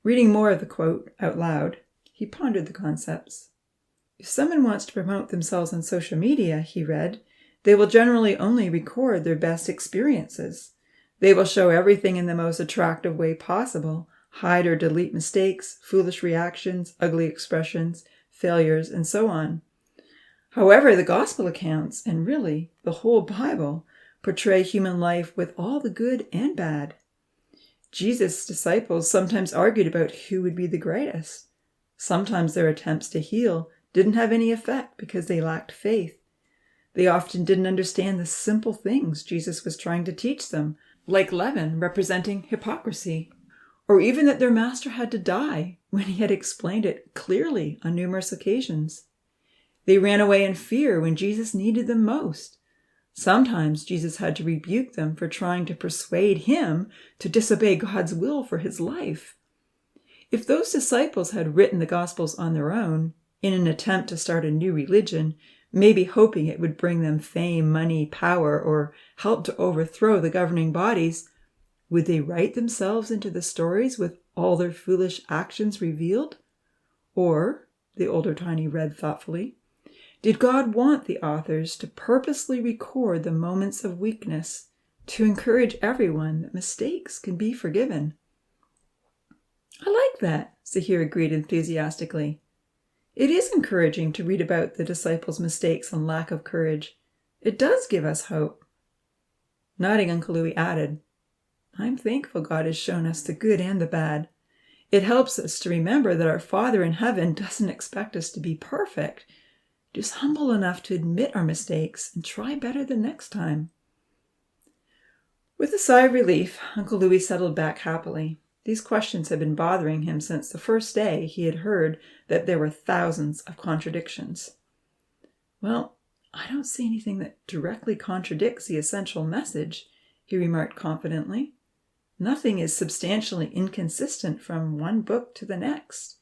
Reading more of the quote out loud, he pondered the concepts. "If someone wants to promote themselves on social media," he read, "they will generally only record their best experiences. They will show everything in the most attractive way possible, hide or delete mistakes, foolish reactions, ugly expressions, failures, and so on. However, the gospel accounts, and really the whole Bible, portray human life with all the good and bad. Jesus' disciples sometimes argued about who would be the greatest. Sometimes their attempts to heal didn't have any effect because they lacked faith. They often didn't understand the simple things Jesus was trying to teach them, like leaven representing hypocrisy, or even that their master had to die when he had explained it clearly on numerous occasions. They ran away in fear when Jesus needed them most. Sometimes Jesus had to rebuke them for trying to persuade him to disobey God's will for his life. If those disciples had written the Gospels on their own, in an attempt to start a new religion, maybe hoping it would bring them fame, money, power, or help to overthrow the governing bodies, would they write themselves into the stories with all their foolish actions revealed? Or, the older Tiny read thoughtfully, did God want the authors to purposely record the moments of weakness, to encourage everyone that mistakes can be forgiven? "I like that," Zahir agreed enthusiastically. "It is encouraging to read about the disciples' mistakes and lack of courage. It does give us hope." Nodding, Uncle Louis added, I'm thankful God has shown us the good and the bad. It helps us to remember that our Father in heaven doesn't expect us to be perfect, just humble enough to admit our mistakes and try better the next time. With a sigh of relief, Uncle Louis settled back happily. These questions had been bothering him since the first day he had heard that there were thousands of contradictions. Well, I don't see anything that directly contradicts the essential message, he remarked confidently. Nothing is substantially inconsistent from one book to the next.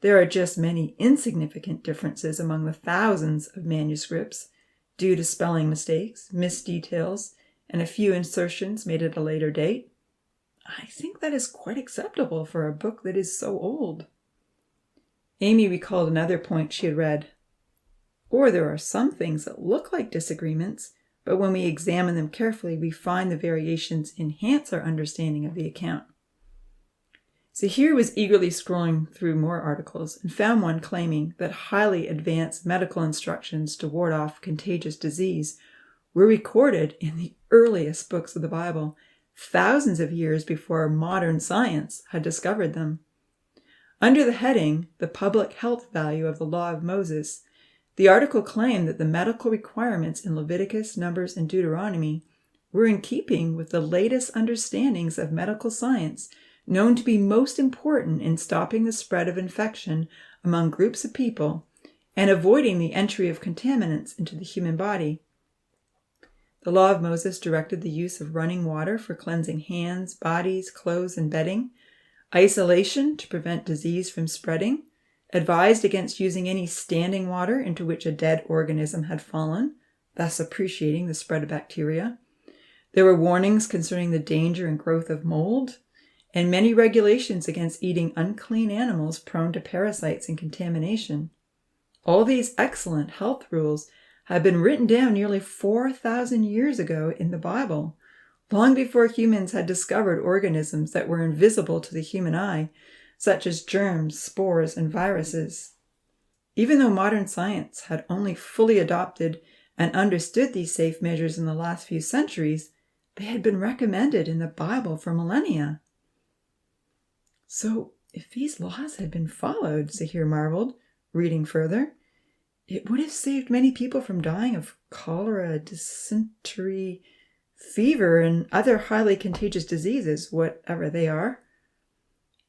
There are just many insignificant differences among the thousands of manuscripts due to spelling mistakes, missed details, and a few insertions made at a later date. I think that is quite acceptable for a book that is so old. Amy recalled another point she had read. Or there are some things that look like disagreements, but when we examine them carefully, we find the variations enhance our understanding of the account. Zahir was eagerly scrolling through more articles and found one claiming that highly advanced medical instructions to ward off contagious disease were recorded in the earliest books of the Bible, thousands of years before modern science had discovered them. Under the heading, The Public Health Value of the Law of Moses, the article claimed that the medical requirements in Leviticus, Numbers, and Deuteronomy were in keeping with the latest understandings of medical science, known to be most important in stopping the spread of infection among groups of people and avoiding the entry of contaminants into the human body. The law of Moses directed the use of running water for cleansing hands, bodies, clothes, and bedding, isolation to prevent disease from spreading, advised against using any standing water into which a dead organism had fallen, thus appreciating the spread of bacteria. There were warnings concerning the danger and growth of mold, and many regulations against eating unclean animals prone to parasites and contamination. All these excellent health rules had been written down nearly 4,000 years ago in the Bible, long before humans had discovered organisms that were invisible to the human eye, such as germs, spores, and viruses. Even though modern science had only fully adopted and understood these safe measures in the last few centuries, they had been recommended in the Bible for millennia. So, if these laws had been followed, Zahir marveled, reading further, it would have saved many people from dying of cholera, dysentery, fever, and other highly contagious diseases, whatever they are.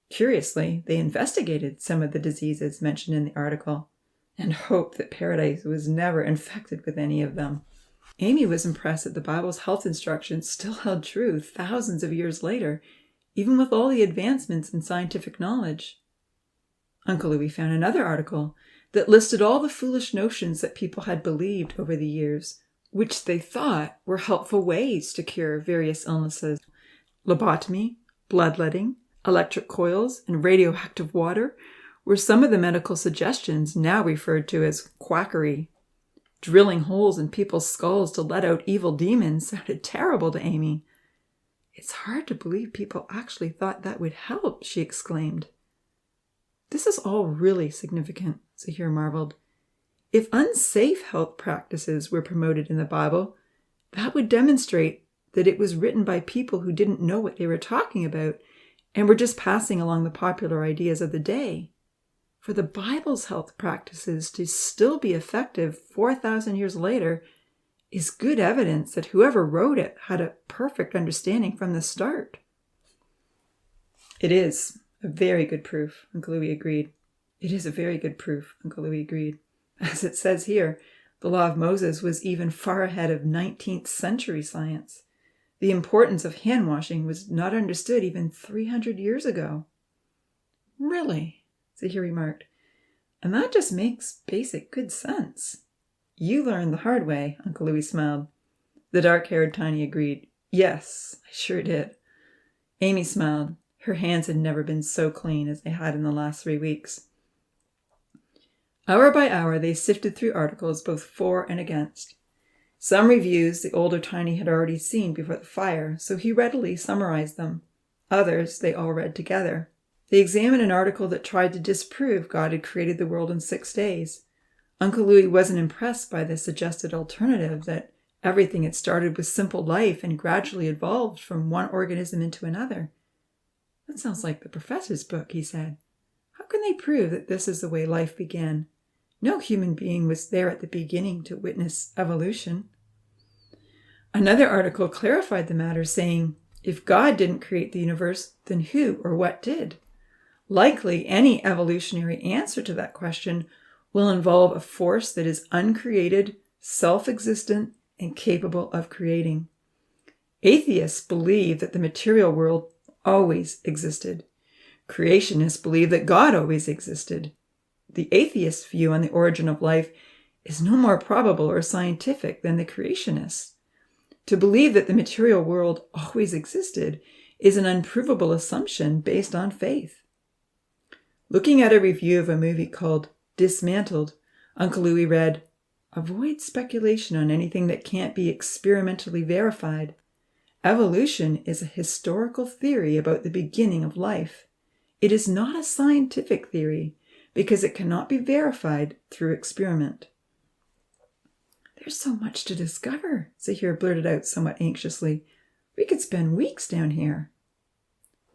Curiously, they investigated some of the diseases mentioned in the article and hoped that paradise was never infected with any of them. Amy was impressed that the Bible's health instructions still held true thousands of years later, even with all the advancements in scientific knowledge. Uncle Louis found another article that listed all the foolish notions that people had believed over the years, which they thought were helpful ways to cure various illnesses. Lobotomy, bloodletting, electric coils, and radioactive water were some of the medical suggestions now referred to as quackery. Drilling holes in people's skulls to let out evil demons sounded terrible to Amy. "It's hard to believe people actually thought that would help," she exclaimed. "This is all really significant," Zahir marveled. "If unsafe health practices were promoted in the Bible, that would demonstrate that it was written by people who didn't know what they were talking about and were just passing along the popular ideas of the day. For the Bible's health practices to still be effective 4,000 years later is good evidence that whoever wrote it had a perfect understanding from the start." "It is a very good proof," Uncle Louis agreed. "It is a very good proof," Uncle Louis agreed. "As it says here, the law of Moses was even far ahead of 19th century science. The importance of hand washing was not understood even 300 years ago." "Really?" Zahir remarked. "And that just makes basic good sense." "You learned the hard way," Uncle Louis smiled. The dark-haired Tiny agreed. "Yes, I sure did." Amy smiled. Her hands had never been so clean as they had in the last 3 weeks. Hour by hour, they sifted through articles both for and against. Some reviews the older Tiny had already seen before the fire, so he readily summarized them. Others they all read together. They examined an article that tried to disprove God had created the world in 6 days. Uncle Louis wasn't impressed by the suggested alternative that Everything had started with simple life and gradually evolved from one organism into another. That sounds like the professor's book, he said. How can they prove that this is the way life began? No human being was there at the beginning to witness evolution. Another article clarified the matter, saying, if God didn't create the universe, then who or what did? Likely, any evolutionary answer to that question will involve a force that is uncreated, self-existent, and capable of creating. Atheists believe that the material world always existed. Creationists believe that God always existed. The atheist view on the origin of life is no more probable or scientific than the creationists. To believe that the material world always existed is an unprovable assumption based on faith. Looking at a review of a movie called Dismantled, Uncle Louie read, avoid speculation on anything that can't be experimentally verified. Evolution is a historical theory about the beginning of life. It is not a scientific theory because it cannot be verified through experiment. There's so much to discover, Zahir blurted out somewhat anxiously. We could spend weeks down here.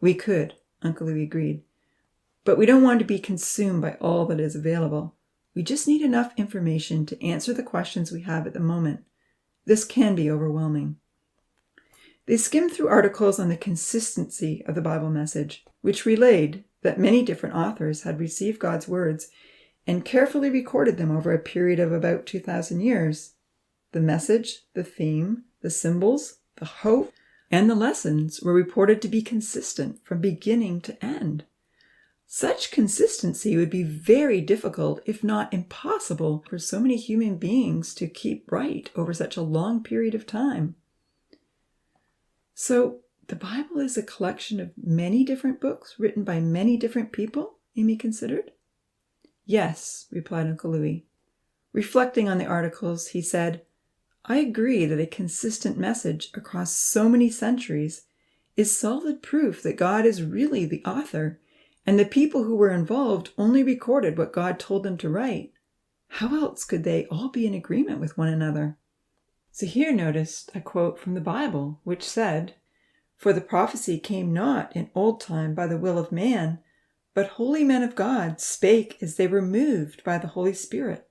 We could, Uncle Louie agreed. But we don't want to be consumed by all that is available. We just need enough information to answer the questions we have at the moment. This can be overwhelming. They skimmed through articles on the consistency of the Bible message, which relayed that many different authors had received God's words and carefully recorded them over a period of about 2,000 years. The message, the theme, the symbols, the hope, and the lessons were reported to be consistent from beginning to end. Such consistency would be very difficult, if not impossible, for so many human beings to keep right over such a long period of time. So, the Bible is a collection of many different books written by many different people, Amy considered. Yes, replied Uncle Louie. Reflecting on the articles, he said, I agree that a consistent message across so many centuries is solid proof that God is really the author, and the people who were involved only recorded what God told them to write. How else could they all be in agreement with one another? Zahir noticed a quote from the Bible, which said, For the prophecy came not in old time by the will of man, but holy men of God spake as they were moved by the Holy Spirit.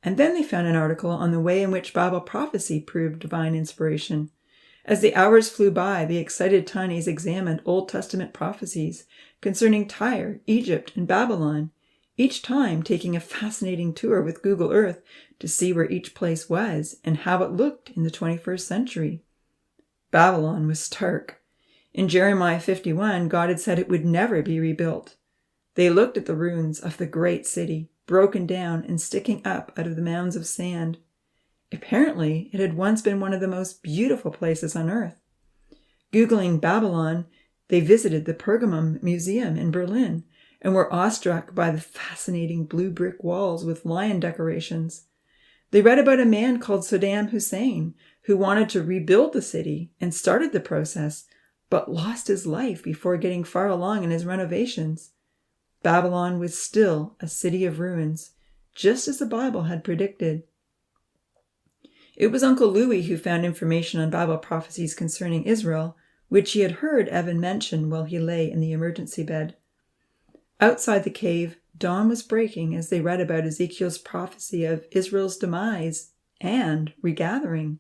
And then they found an article on the way in which Bible prophecy proved divine inspiration. As the hours flew by, the excited tinies examined Old Testament prophecies concerning Tyre, Egypt, and Babylon, each time taking a fascinating tour with Google Earth to see where each place was and how it looked in the 21st century. Babylon was stark. In Jeremiah 51, God had said it would never be rebuilt. They looked at the ruins of the great city, broken down and sticking up out of the mounds of sand. Apparently, it had once been one of the most beautiful places on earth. Googling Babylon, they visited the Pergamum Museum in Berlin and were awestruck by the fascinating blue brick walls with lion decorations. They read about a man called Saddam Hussein who wanted to rebuild the city and started the process, but lost his life before getting far along in his renovations. Babylon was still a city of ruins, just as the Bible had predicted. It was Uncle Louie who found information on Bible prophecies concerning Israel, which he had heard Evan mention while he lay in the emergency bed. Outside the cave, dawn was breaking as they read about Ezekiel's prophecy of Israel's demise and regathering.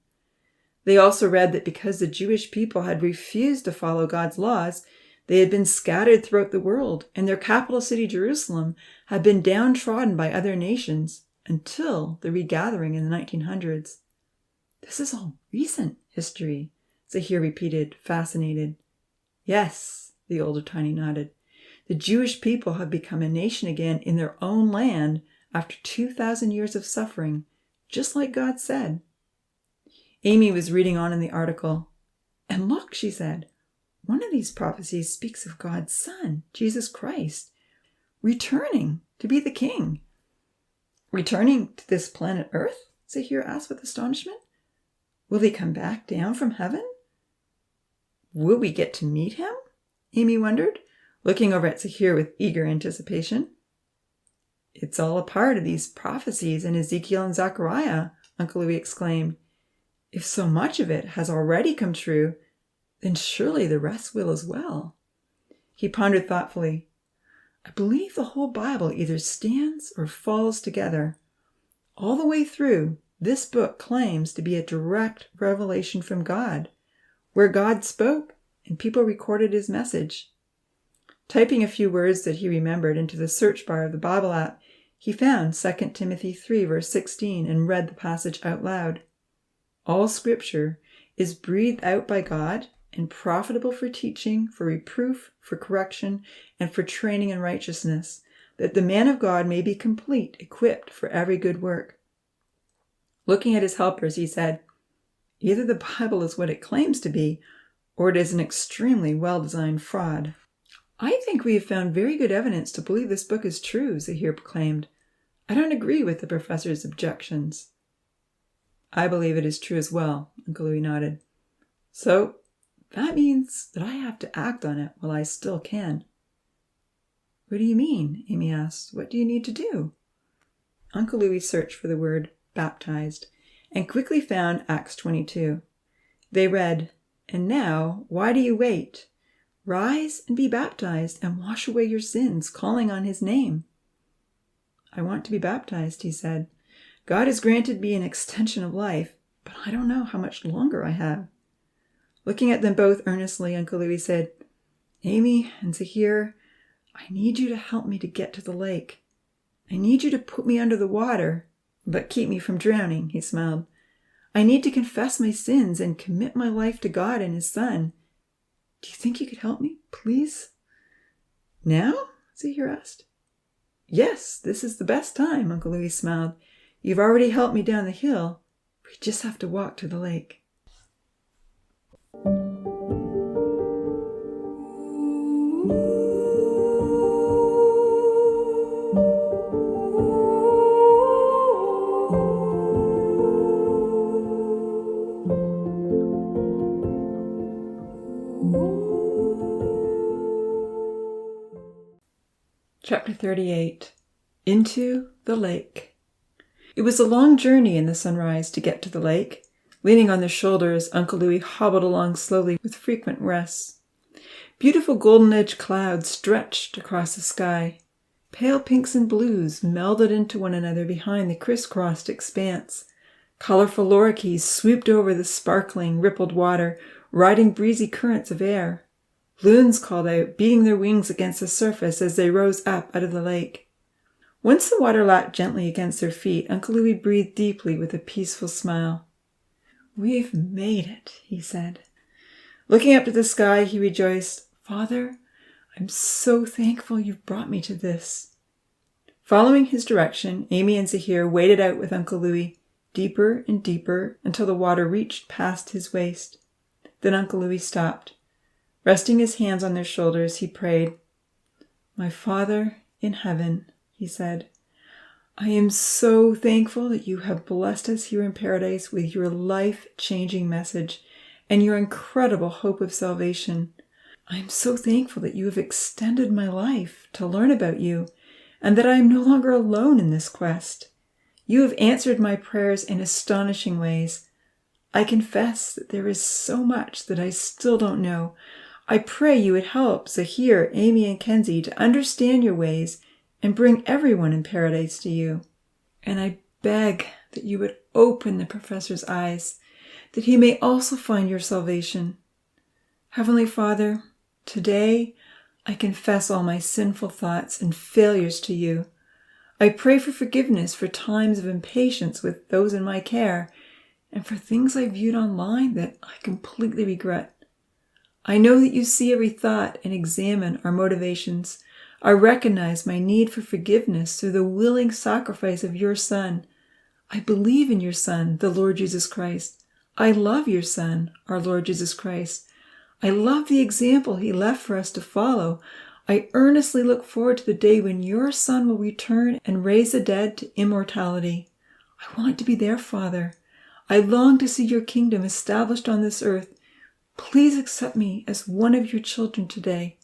They also read that because the Jewish people had refused to follow God's laws, they had been scattered throughout the world, and their capital city, Jerusalem, had been downtrodden by other nations until the regathering in the 1900s. This is all recent history, Zahir repeated, fascinated. Yes, the older tiny nodded. The Jewish people have become a nation again in their own land after 2,000 years of suffering, just like God said. Amy was reading on in the article. And look, she said, one of these prophecies speaks of God's Son, Jesus Christ, returning to be the King. Returning to this planet Earth? Zahir asked with astonishment. Will he come back down from heaven? Will we get to meet him? Amy wondered, looking over at Zahir with eager anticipation. It's all a part of these prophecies in Ezekiel and Zechariah, Uncle Louie exclaimed. If so much of it has already come true, then surely the rest will as well. He pondered thoughtfully. I believe the whole Bible either stands or falls together. All the way through, this book claims to be a direct revelation from God, where God spoke and people recorded his message. Typing a few words that he remembered into the search bar of the Bible app, he found 2 Timothy 3, verse 16, and read the passage out loud. All Scripture is breathed out by God and profitable for teaching, for reproof, for correction, and for training in righteousness, that the man of God may be complete, equipped for every good work. Looking at his helpers, he said, either the Bible is what it claims to be, or it is an extremely well-designed fraud. I think we have found very good evidence to believe this book is true, Zahir proclaimed. I don't agree with the professor's objections. I believe it is true as well, Uncle Louis nodded. So, that means that I have to act on it while I still can. What do you mean? Amy asked. What do you need to do? Uncle Louis searched for the word baptized and quickly found Acts 22. They read, And now, why do you wait? Rise and be baptized and wash away your sins, calling on his name. I want to be baptized, he said. God has granted me an extension of life, but I don't know how much longer I have. Looking at them both earnestly, Uncle Louis said, Amy and Zahir, I need you to help me to get to the lake. I need you to put me under the water, but keep me from drowning, he smiled. I need to confess my sins and commit my life to God and his Son. Do you think you could help me, please? Now? Zahir asked. Yes, this is the best time, Uncle Louis smiled. You've already helped me down the hill. We just have to walk to the lake. Chapter 38. Into the Lake. It was a long journey in the sunrise to get to the lake. Leaning on their shoulders, Uncle Louis hobbled along slowly with frequent rests. Beautiful golden-edged clouds stretched across the sky. Pale pinks and blues melded into one another behind the crisscrossed expanse. Colorful lorikeets swooped over the sparkling, rippled water, riding breezy currents of air. Loons called out, beating their wings against the surface as they rose up out of the lake. Once the water lapped gently against their feet, Uncle Louis breathed deeply with a peaceful smile. We've made it, he said. Looking up to the sky, he rejoiced, Father, I'm so thankful you've brought me to this. Following his direction, Amy and Zahir waded out with Uncle Louis, deeper and deeper until the water reached past his waist. Then Uncle Louis stopped. Resting his hands on their shoulders, he prayed. My Father in heaven, he said, I am so thankful that you have blessed us here in paradise with your life-changing message and your incredible hope of salvation. I am so thankful that you have extended my life to learn about you and that I am no longer alone in this quest. You have answered my prayers in astonishing ways. I confess that there is so much that I still don't know. I pray you would help Zahir, Amy, and Kenzie to understand your ways and bring everyone in paradise to you. And I beg that you would open the professor's eyes, that he may also find your salvation. Heavenly Father, today I confess all my sinful thoughts and failures to you. I pray for forgiveness for times of impatience with those in my care and for things I viewed online that I completely regret. I know that you see every thought and examine our motivations. I recognize my need for forgiveness through the willing sacrifice of your Son. I believe in your Son, the Lord Jesus Christ. I love your Son, our Lord Jesus Christ. I love the example he left for us to follow. I earnestly look forward to the day when your Son will return and raise the dead to immortality. I want to be there, Father. I long to see your kingdom established on this earth. Please accept me as one of your children today.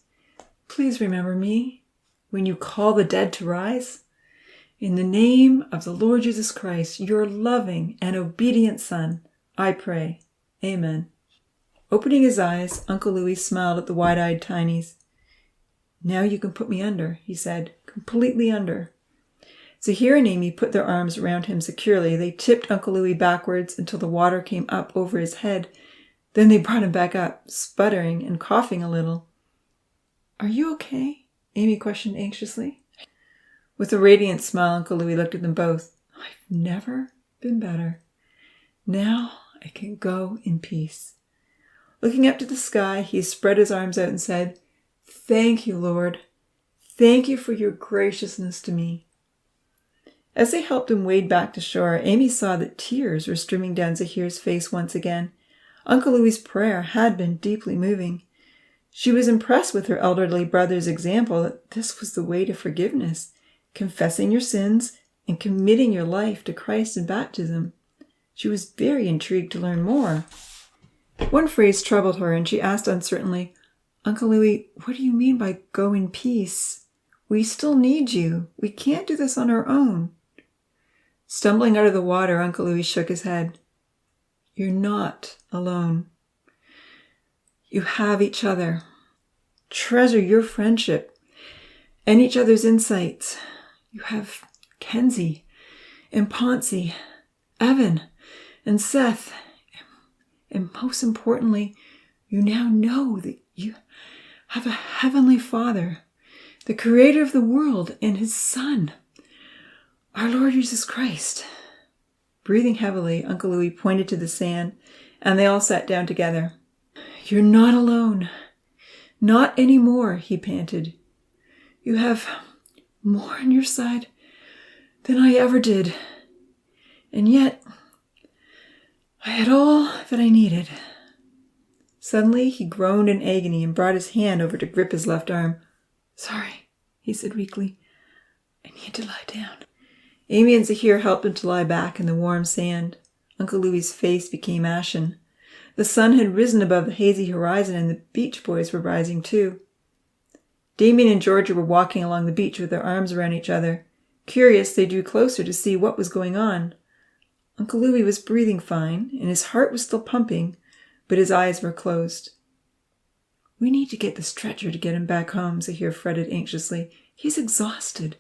Please remember me when you call the dead to rise. In the name of the Lord Jesus Christ, your loving and obedient Son, I pray. Amen. Opening his eyes, Uncle Louis smiled at the wide-eyed tinies. Now you can put me under, he said, completely under. Zahir and Amy put their arms around him securely. They tipped Uncle Louis backwards until the water came up over his head. Then they brought him back up, sputtering and coughing a little. Are you okay? Amy questioned anxiously. With a radiant smile, Uncle Louis looked at them both. I've never been better. Now I can go in peace. Looking up to the sky, he spread his arms out and said, Thank you, Lord. Thank you for your graciousness to me. As they helped him wade back to shore, Amy saw that tears were streaming down Zahir's face once again. Uncle Louis's prayer had been deeply moving. She was impressed with her elderly brother's example that this was the way to forgiveness, confessing your sins and committing your life to Christ in baptism. She was very intrigued to learn more. One phrase troubled her, and she asked uncertainly, Uncle Louis, what do you mean by go in peace? We still need you. We can't do this on our own. Stumbling out of the water, Uncle Louis shook his head. You're not alone. You have each other. Treasure your friendship and each other's insights. You have Kenzie and Ponzi, Evan and Seth. And most importantly, you now know that you have a heavenly Father, the creator of the world, and his Son, our Lord Jesus Christ. Breathing heavily, Uncle Louis pointed to the sand, and they all sat down together. You're not alone. Not anymore, he panted. You have more on your side than I ever did. And yet, I had all that I needed. Suddenly, he groaned in agony and brought his hand over to grip his left arm. Sorry, he said weakly. I need to lie down. Amy and Zahir helped him to lie back in the warm sand. Uncle Louis's face became ashen. The sun had risen above the hazy horizon, and the beach boys were rising too. Damien and Georgia were walking along the beach with their arms around each other. Curious, they drew closer to see what was going on. Uncle Louis was breathing fine, and his heart was still pumping, but his eyes were closed. We need to get the stretcher to get him back home, Zahir fretted anxiously. He's exhausted.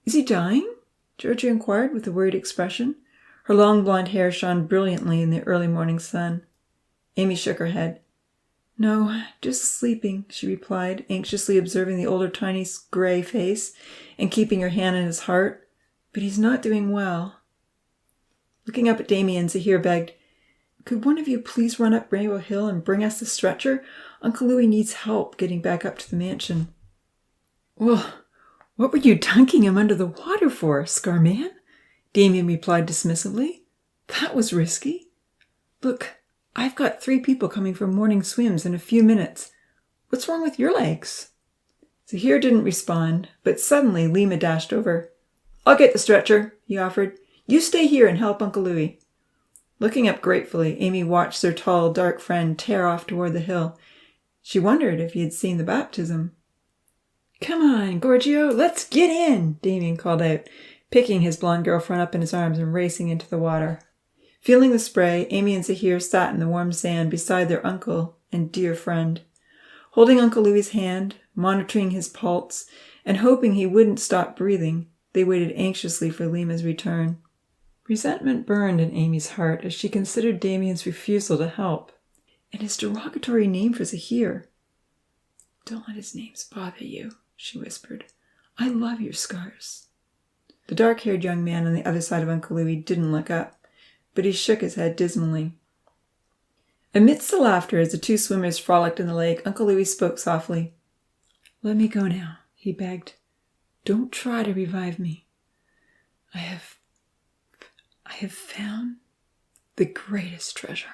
Is he dying? Georgia inquired with a worried expression. Her long blonde hair shone brilliantly in the early morning sun. Amy shook her head. No, just sleeping, she replied, anxiously observing the older Tiny's gray face and keeping her hand on his heart. But he's not doing well. Looking up at Damien, Zahir begged, Could one of you please run up Rainbow Hill and bring us the stretcher? Uncle Louis needs help getting back up to the mansion. Well, what were you dunking him under the water for, Scarman? Damien replied dismissively. That was risky. Look, I've got 3 people coming for morning swims in a few minutes. What's wrong with your legs? Zahir didn't respond, but suddenly Lima dashed over. I'll get the stretcher, he offered. You stay here and help Uncle Louis. Looking up gratefully, Amy watched their tall, dark friend tear off toward the hill. She wondered if he had seen the baptism. Come on, Gorgio, let's get in, Damien called out, picking his blonde girlfriend up in his arms and racing into the water. Feeling the spray, Amy and Zahir sat in the warm sand beside their uncle and dear friend. Holding Uncle Louis's hand, monitoring his pulse, and hoping he wouldn't stop breathing, they waited anxiously for Lima's return. Resentment burned in Amy's heart as she considered Damien's refusal to help, and his derogatory name for Zahir. Don't let his names bother you, she whispered. I love your scars. The dark-haired young man on the other side of Uncle Louis didn't look up, but he shook his head dismally. Amidst the laughter as the 2 swimmers frolicked in the lake, Uncle Louis spoke softly. Let me go now, he begged. Don't try to revive me. I have found the greatest treasure.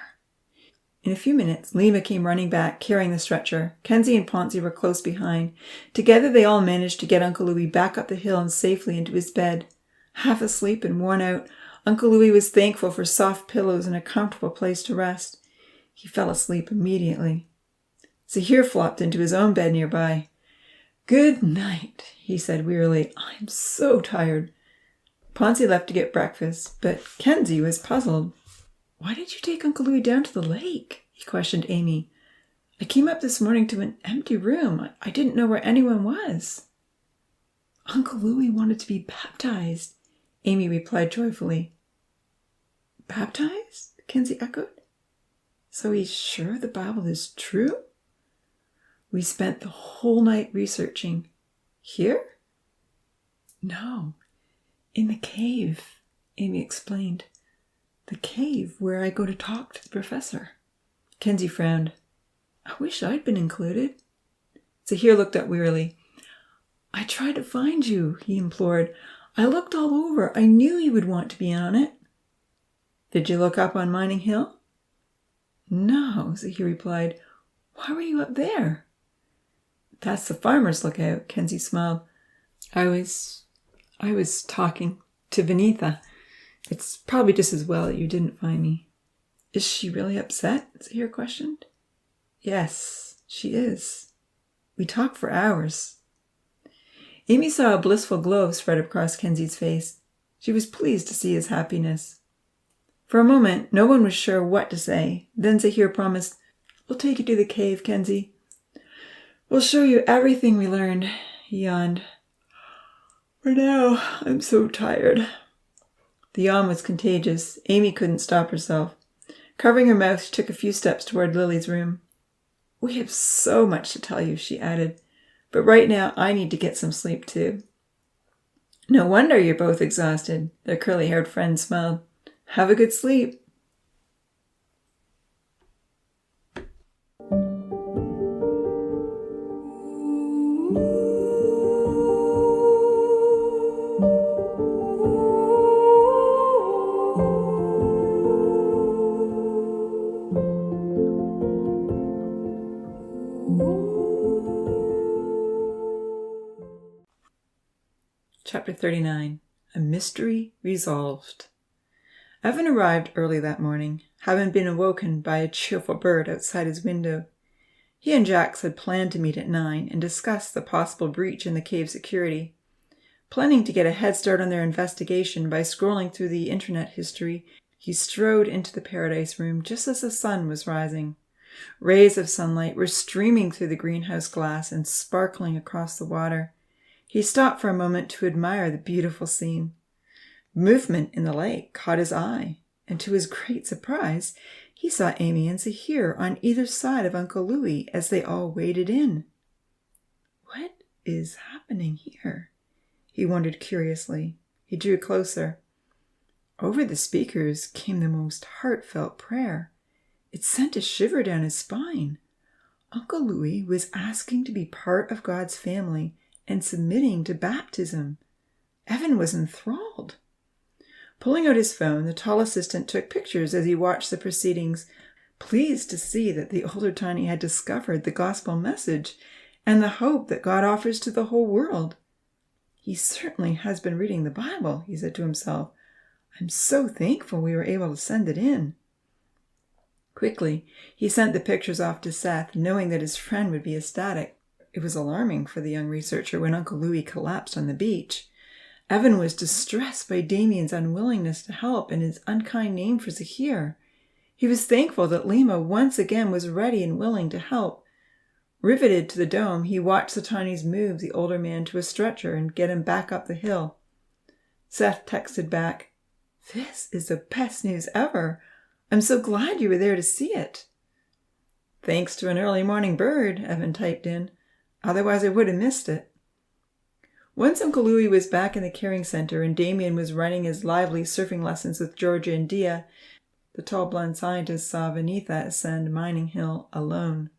In a few minutes, Lima came running back, carrying the stretcher. Kenzie and Ponzi were close behind. Together they all managed to get Uncle Louis back up the hill and safely into his bed. Half asleep and worn out, Uncle Louis was thankful for soft pillows and a comfortable place to rest. He fell asleep immediately. Zahir flopped into his own bed nearby. Good night, he said wearily. I'm so tired. Ponzi left to get breakfast, but Kenzie was puzzled. Why did you take Uncle Louis down to the lake? He questioned Amy. I came up this morning to an empty room. I didn't know where anyone was. Uncle Louis wanted to be baptized, Amy replied joyfully. Baptized? Kenzie echoed. So he's sure the Bible is true? We spent the whole night researching. Here? No, in the cave, Amy explained. The cave where I go to talk to the professor. Kenzie frowned. I wish I'd been included. Zahir looked up wearily. I tried to find you, he implored. I looked all over. I knew you would want to be in on it. Did you look up on Mining Hill? No, Zahir replied. Why were you up there? That's the farmer's lookout, Kenzie smiled. I was talking to Vinitha. It's probably just as well that you didn't find me. Is she really upset? Zahir questioned. Yes, she is. We talked for hours. Amy saw a blissful glow spread across Kenzie's face. She was pleased to see his happiness. For a moment, no one was sure what to say. Then Zahir promised, We'll take you to the cave, Kenzie. We'll show you everything we learned. He yawned. For now, I'm so tired. The yawn was contagious. Amy couldn't stop herself. Covering her mouth, she took a few steps toward Lily's room. We have so much to tell you, she added. But right now, I need to get some sleep, too. No wonder you're both exhausted, their curly-haired friend smiled. Have a good sleep. Chapter 39. A Mystery Resolved. Evan arrived early that morning, having been awoken by a cheerful bird outside his window. He and Jax had planned to meet at 9 and discuss the possible breach in the cave security. Planning to get a head start on their investigation by scrolling through the internet history, he strode into the Paradise Room just as the sun was rising. Rays of sunlight were streaming through the greenhouse glass and sparkling across the water. He stopped for a moment to admire the beautiful scene. Movement in the lake caught his eye, and to his great surprise, he saw Amy and Zahir on either side of Uncle Louis as they all waded in. What is happening here? He wondered curiously. He drew closer. Over the speakers came the most heartfelt prayer. It sent a shiver down his spine. Uncle Louis was asking to be part of God's family and submitting to baptism. Evan was enthralled. Pulling out his phone, the tall assistant took pictures as he watched the proceedings, pleased to see that the older Tiny had discovered the gospel message and the hope that God offers to the whole world. He certainly has been reading the Bible, he said to himself. I'm so thankful we were able to send it in. Quickly, he sent the pictures off to Seth, knowing that his friend would be ecstatic. It was alarming for the young researcher when Uncle Louis collapsed on the beach. Evan was distressed by Damien's unwillingness to help and his unkind name for Zahir. He was thankful that Lima once again was ready and willing to help. Riveted to the dome, he watched the Tinies move the older man to a stretcher and get him back up the hill. Seth texted back, This is the best news ever. I'm so glad you were there to see it. Thanks to an early morning bird, Evan typed in. Otherwise I would have missed it. Once Uncle Louis was back in the caring center and Damien was running his lively surfing lessons with Georgia and Dia, the tall blonde scientist saw Vinitha ascend Mining Hill alone.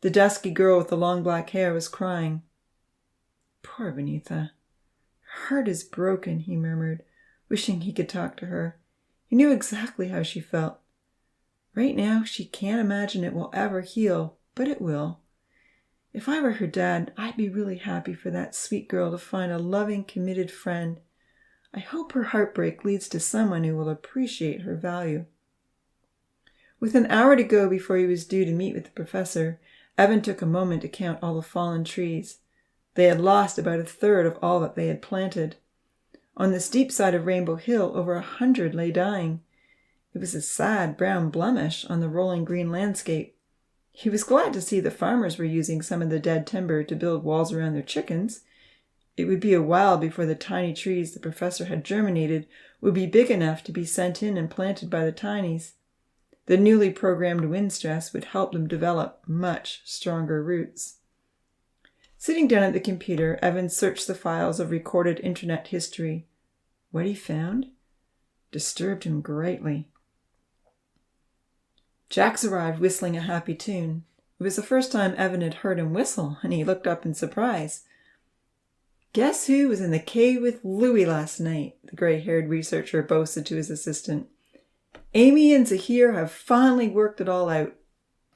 The dusky girl with the long black hair was crying. Poor Vinitha. Her heart is broken, he murmured, wishing he could talk to her. He knew exactly how she felt. Right now, she can't imagine it will ever heal, but it will. If I were her dad, I'd be really happy for that sweet girl to find a loving, committed friend. I hope her heartbreak leads to someone who will appreciate her value. With an hour to go before he was due to meet with the professor, Evan took a moment to count all the fallen trees. They had lost about a third of all that they had planted. On the steep side of Rainbow Hill, over 100 lay dying. It was a sad brown blemish on the rolling green landscape. He was glad to see the farmers were using some of the dead timber to build walls around their chickens. It would be a while before the tiny trees the professor had germinated would be big enough to be sent in and planted by the tinies. The newly programmed wind stress would help them develop much stronger roots. Sitting down at the computer, Evan searched the files of recorded internet history. What he found disturbed him greatly. Jax arrived whistling a happy tune. It was the first time Evan had heard him whistle, and he looked up in surprise. "Guess who was in the cave with Louie last night?" the gray-haired researcher boasted to his assistant. "Amy and Zahir have finally worked it all out.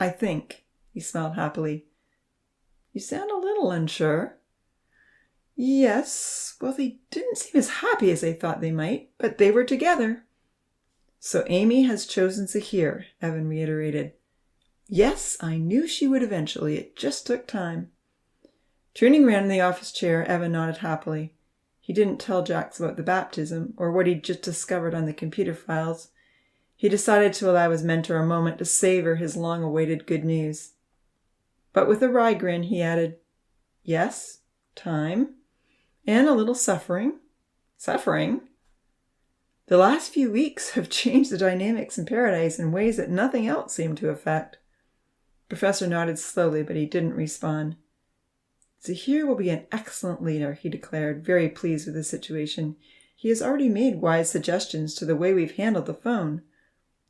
I think." He smiled happily. "You sound a little unsure." "Yes. Well, they didn't seem as happy as they thought they might, but they were together." "So Amy has chosen Zahir," Evan reiterated. "Yes, I knew she would eventually. It just took time." Turning around in the office chair, Evan nodded happily. He didn't tell Jax about the baptism or what he'd just discovered on the computer files. He decided to allow his mentor a moment to savor his long-awaited good news. But with a wry grin, he added, "Yes, time, and a little suffering." "Suffering?" "The last few weeks have changed the dynamics in paradise in ways that nothing else seemed to affect." The professor nodded slowly, but he didn't respond. "Zahir will be an excellent leader," he declared, very pleased with the situation. "He has already made wise suggestions to the way we've handled the phone."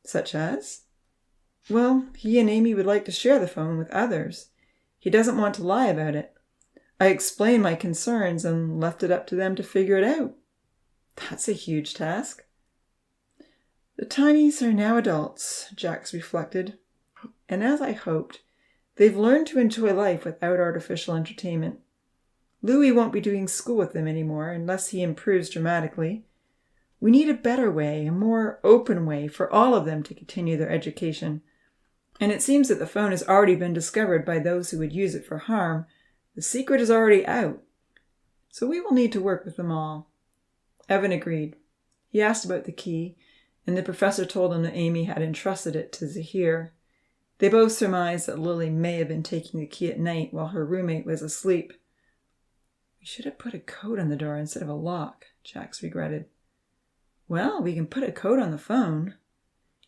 "Such as?" "Well, he and Amy would like to share the phone with others. He doesn't want to lie about it. I explained my concerns and left it up to them to figure it out." "That's a huge task." "The tinies are now adults," Jax reflected. "And as I hoped, they've learned to enjoy life without artificial entertainment. Louie won't be doing school with them anymore unless he improves dramatically. We need a better way, a more open way for all of them to continue their education. And it seems that the phone has already been discovered by those who would use it for harm. The secret is already out. So we will need to work with them all." Evan agreed. He asked about the key, and the professor told him that Amy had entrusted it to Zahir. They both surmised that Lily may have been taking the key at night while her roommate was asleep. "We should have put a code on the door instead of a lock," Jax regretted. "Well, we can put a code on the phone."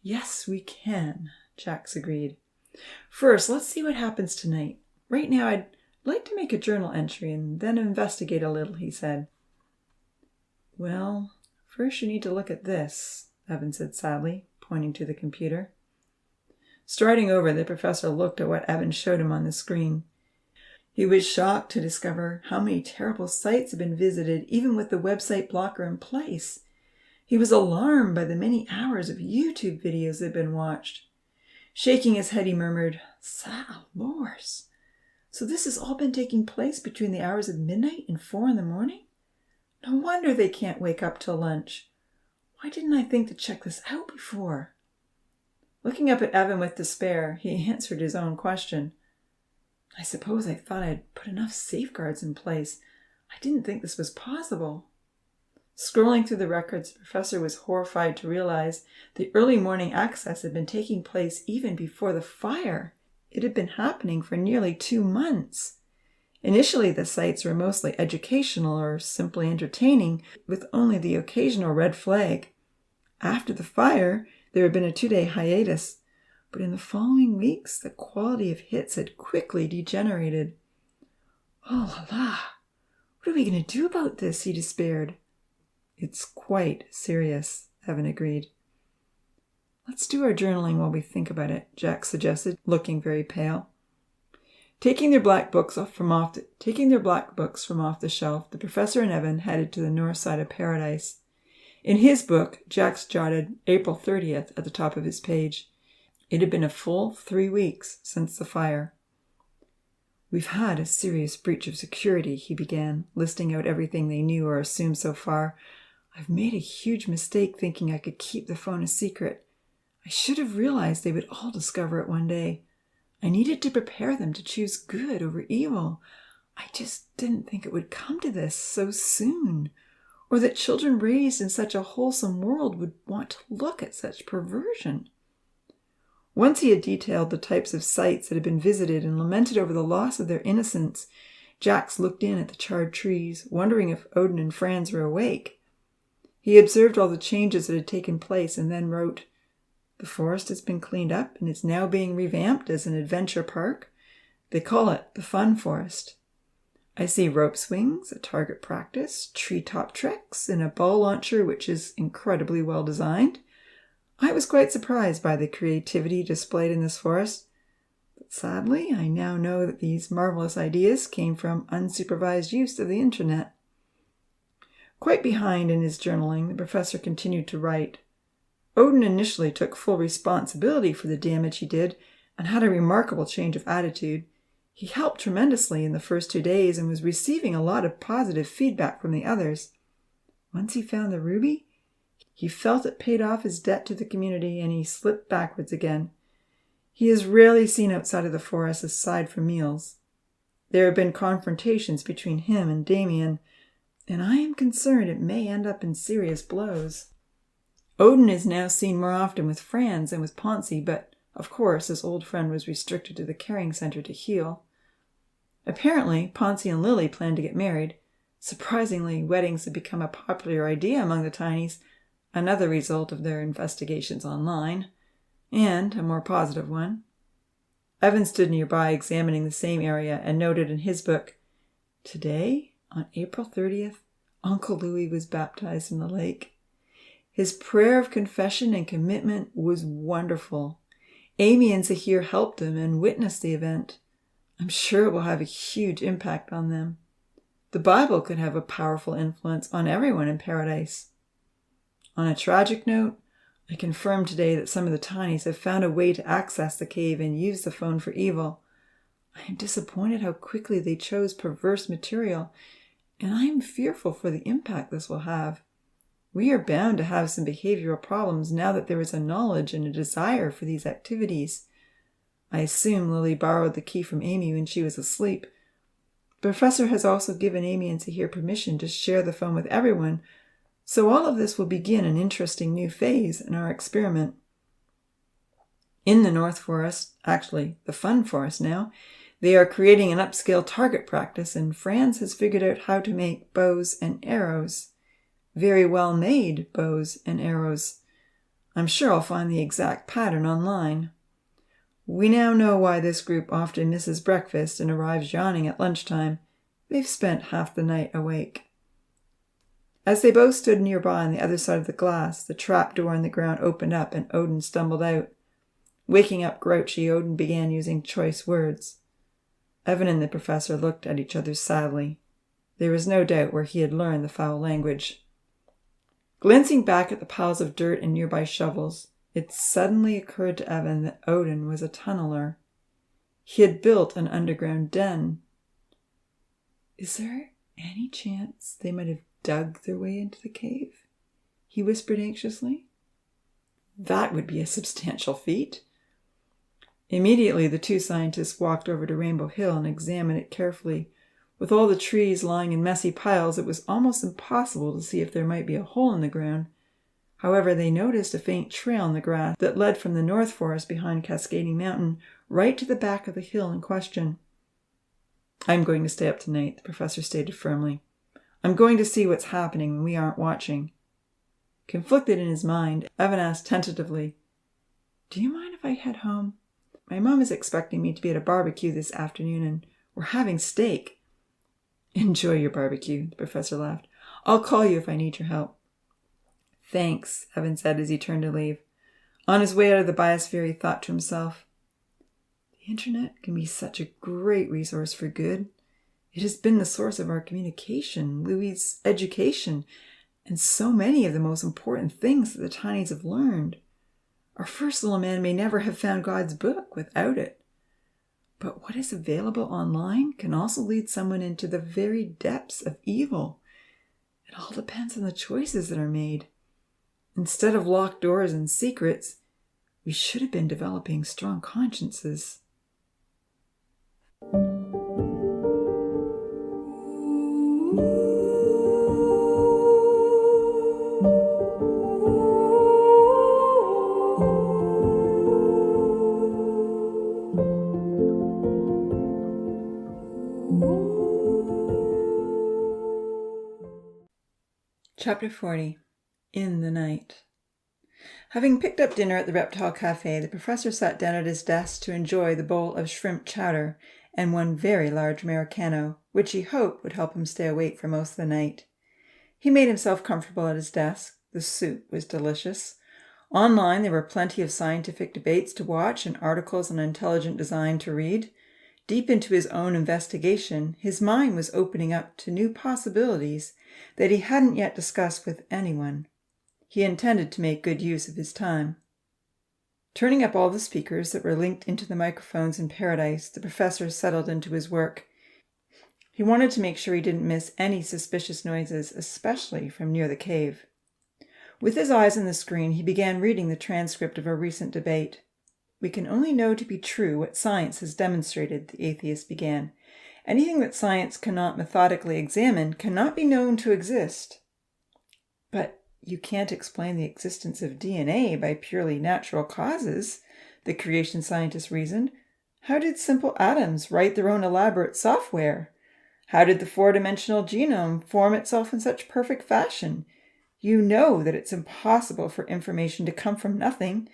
"Yes, we can," Jax agreed. "First, let's see what happens tonight. Right now, I'd like to make a journal entry and then investigate a little," he said. "Well, first you need to look at this," Evan said sadly, pointing to the computer. Striding over, the professor looked at what Evan showed him on the screen. He was shocked to discover how many terrible sites had been visited even with the website blocker in place. He was alarmed by the many hours of YouTube videos that had been watched. Shaking his head, he murmured, "Salamores! So this has all been taking place between the hours of midnight and 4 a.m? No wonder they can't wake up till lunch. Why didn't I think to check this out before?" Looking up at Evan with despair, he answered his own question. "I suppose I thought I'd put enough safeguards in place. I didn't think this was possible." Scrolling through the records, the professor was horrified to realize the early morning access had been taking place even before the fire. It had been happening for nearly 2 months. Initially, the sites were mostly educational or simply entertaining, with only the occasional red flag. After the fire, there had been a 2-day hiatus, but in the following weeks, the quality of hits had quickly degenerated. "Oh la la! What are we going to do about this?" he despaired. "It's quite serious," Evan agreed. "Let's do our journaling while we think about it," Jack suggested, looking very pale. Taking their black books from off the shelf, the professor and Evan headed to the north side of Paradise. In his book, Jax jotted April 30th at the top of his page. It had been a full 3 weeks since the fire. "We've had a serious breach of security," he began, listing out everything they knew or assumed so far. "I've made a huge mistake thinking I could keep the phone a secret. I should have realized they would all discover it one day. I needed to prepare them to choose good over evil. I just didn't think it would come to this so soon. or that children raised in such a wholesome world would want to look at such perversion. Once he had detailed the types of sites that had been visited and lamented over the loss of their innocence, Jax looked in at the charred trees, wondering if Odin and Franz were awake. He observed all the changes that had taken place and then wrote, "The forest has been cleaned up and is now being revamped as an adventure park. They call it the Fun Forest. I see rope swings, a target practice, treetop tricks, and a ball launcher which is incredibly well designed. I was quite surprised by the creativity displayed in this forest. But sadly, I now know that these marvelous ideas came from unsupervised use of the internet." Quite behind in his journaling, the professor continued to write. Odin initially took full responsibility for the damage he did and had a remarkable change of attitude. He helped tremendously in the first 2 days and was receiving a lot of positive feedback from the others. Once he found the ruby, he felt it paid off his debt to the community and he slipped backwards again. He is rarely seen outside of the forest aside from meals. There have been confrontations between him and Damien, and I am concerned it may end up in serious blows. Odin is now seen more often with Franz and with Ponzi, but of course his old friend was restricted to the caring center to heal. Apparently, Ponzi and Lily plan to get married. Surprisingly, weddings have become a popular idea among the Tinies, another result of their investigations online, and a more positive one. Evan stood nearby examining the same area and noted in his book, "Today, on April 30th, Uncle Louis was baptized in the lake. His prayer of confession and commitment was wonderful. Amy and Zahir helped him and witnessed the event. I'm sure it will have a huge impact on them. The Bible could have a powerful influence on everyone in paradise." On a tragic note, I confirmed today that some of the Tinies have found a way to access the cave and use the phone for evil. I am disappointed how quickly they chose perverse material, and I am fearful for the impact this will have. We are bound to have some behavioral problems now that there is a knowledge and a desire for these activities. I assume Lily borrowed the key from Amy when she was asleep. The professor has also given Amy and Zahir permission to share the phone with everyone, so all of this will begin an interesting new phase in our experiment. In the North Forest, actually the Fun Forest now, they are creating an upscale target practice, and Franz has figured out how to make bows and arrows. Very well made bows and arrows. I'm sure I'll find the exact pattern online. We now know why this group often misses breakfast and arrives yawning at lunchtime. They've spent half the night awake. As they both stood nearby on the other side of the glass, the trap door in the ground opened up and Odin stumbled out. Waking up grouchy, Odin began using choice words. Evan and the professor looked at each other sadly. There was no doubt where he had learned the foul language. Glancing back at the piles of dirt and nearby shovels, it suddenly occurred to Evan that Odin was a tunneler. He had built an underground den. Is there any chance they might have dug their way into the cave? He whispered anxiously. That would be a substantial feat. Immediately, the two scientists walked over to Rainbow Hill and examined it carefully. With all the trees lying in messy piles, it was almost impossible to see if there might be a hole in the ground. However, they noticed a faint trail in the grass that led from the North Forest behind Cascading Mountain right to the back of the hill in question. "I'm going to stay up tonight," the professor stated firmly. "I'm going to see what's happening when we aren't watching." Conflicted in his mind, Evan asked tentatively, "Do you mind if I head home? My mom is expecting me to be at a barbecue this afternoon, and we're having steak." "Enjoy your barbecue," the professor laughed. "I'll call you if I need your help." "Thanks," Evan said as he turned to leave. On his way out of the biosphere, he thought to himself, "The internet can be such a great resource for good. It has been the source of our communication, Louis' education, and so many of the most important things that the Tinies have learned. Our first little man may never have found God's book without it. But what is available online can also lead someone into the very depths of evil. It all depends on the choices that are made. Instead of locked doors and secrets, we should have been developing strong consciences." Chapter 40. In the Night. Having picked up dinner at the Reptile Cafe, the professor sat down at his desk to enjoy the bowl of shrimp chowder and one very large Americano, which he hoped would help him stay awake for most of the night. He made himself comfortable at his desk. The soup was delicious. Online, there were plenty of scientific debates to watch and articles on intelligent design to read. Deep into his own investigation, his mind was opening up to new possibilities that he hadn't yet discussed with anyone. He intended to make good use of his time. Turning up all the speakers that were linked into the microphones in Paradise, the professor settled into his work. He wanted to make sure he didn't miss any suspicious noises, especially from near the cave. With his eyes on the screen, he began reading the transcript of a recent debate. "We can only know to be true what science has demonstrated," the atheist began. "Anything that science cannot methodically examine cannot be known to exist." "But you can't explain the existence of DNA by purely natural causes," the creation scientist reasoned. "How did simple atoms write their own elaborate software? How did the four-dimensional genome form itself in such perfect fashion? You know that it's impossible for information to come from nothing.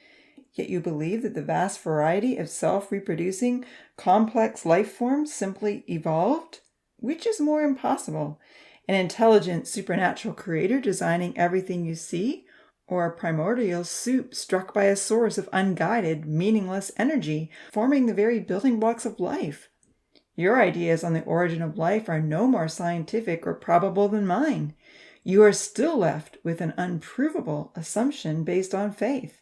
Yet you believe that the vast variety of self-reproducing, complex life forms simply evolved? Which is more impossible, an intelligent supernatural creator designing everything you see, or a primordial soup struck by a source of unguided, meaningless energy, forming the very building blocks of life? Your ideas on the origin of life are no more scientific or probable than mine. You are still left with an unprovable assumption based on faith."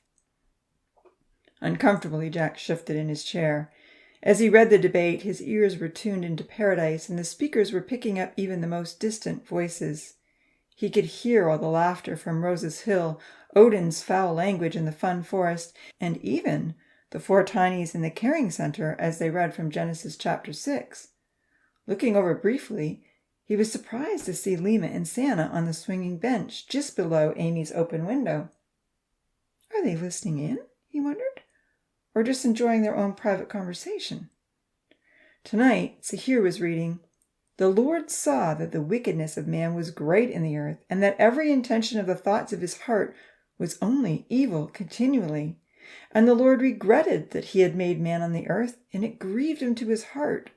Uncomfortably, Jack shifted in his chair. As he read the debate, his ears were tuned into Paradise, and the speakers were picking up even the most distant voices. He could hear all the laughter from Rose's Hill, Odin's foul language in the Fun Forest, and even the four tinies in the Caring Center as they read from Genesis chapter 6. Looking over briefly, he was surprised to see Lima and Santa on the swinging bench just below Amy's open window. Are they listening in, he wondered, or just enjoying their own private conversation? Tonight, Sahir was reading, "The Lord saw that the wickedness of man was great in the earth, and that every intention of the thoughts of his heart was only evil continually. And the Lord regretted that he had made man on the earth, and it grieved him to his heart.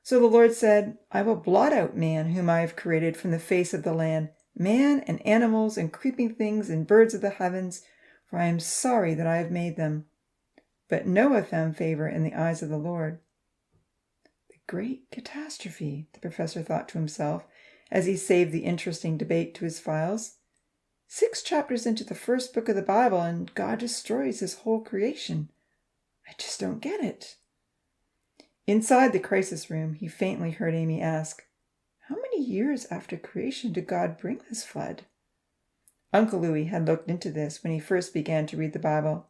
So the Lord said, I will blot out man whom I have created from the face of the land, man and animals and creeping things and birds of the heavens, for I am sorry that I have made them." But Noah found favor in the eyes of the Lord. The great catastrophe, the professor thought to himself, as he saved the interesting debate to his files. 6 chapters into the first book of the Bible, and God destroys his whole creation. I just don't get it. Inside the crisis room, he faintly heard Amy ask, "How many years after creation did God bring this flood?" Uncle Louis had looked into this when he first began to read the Bible.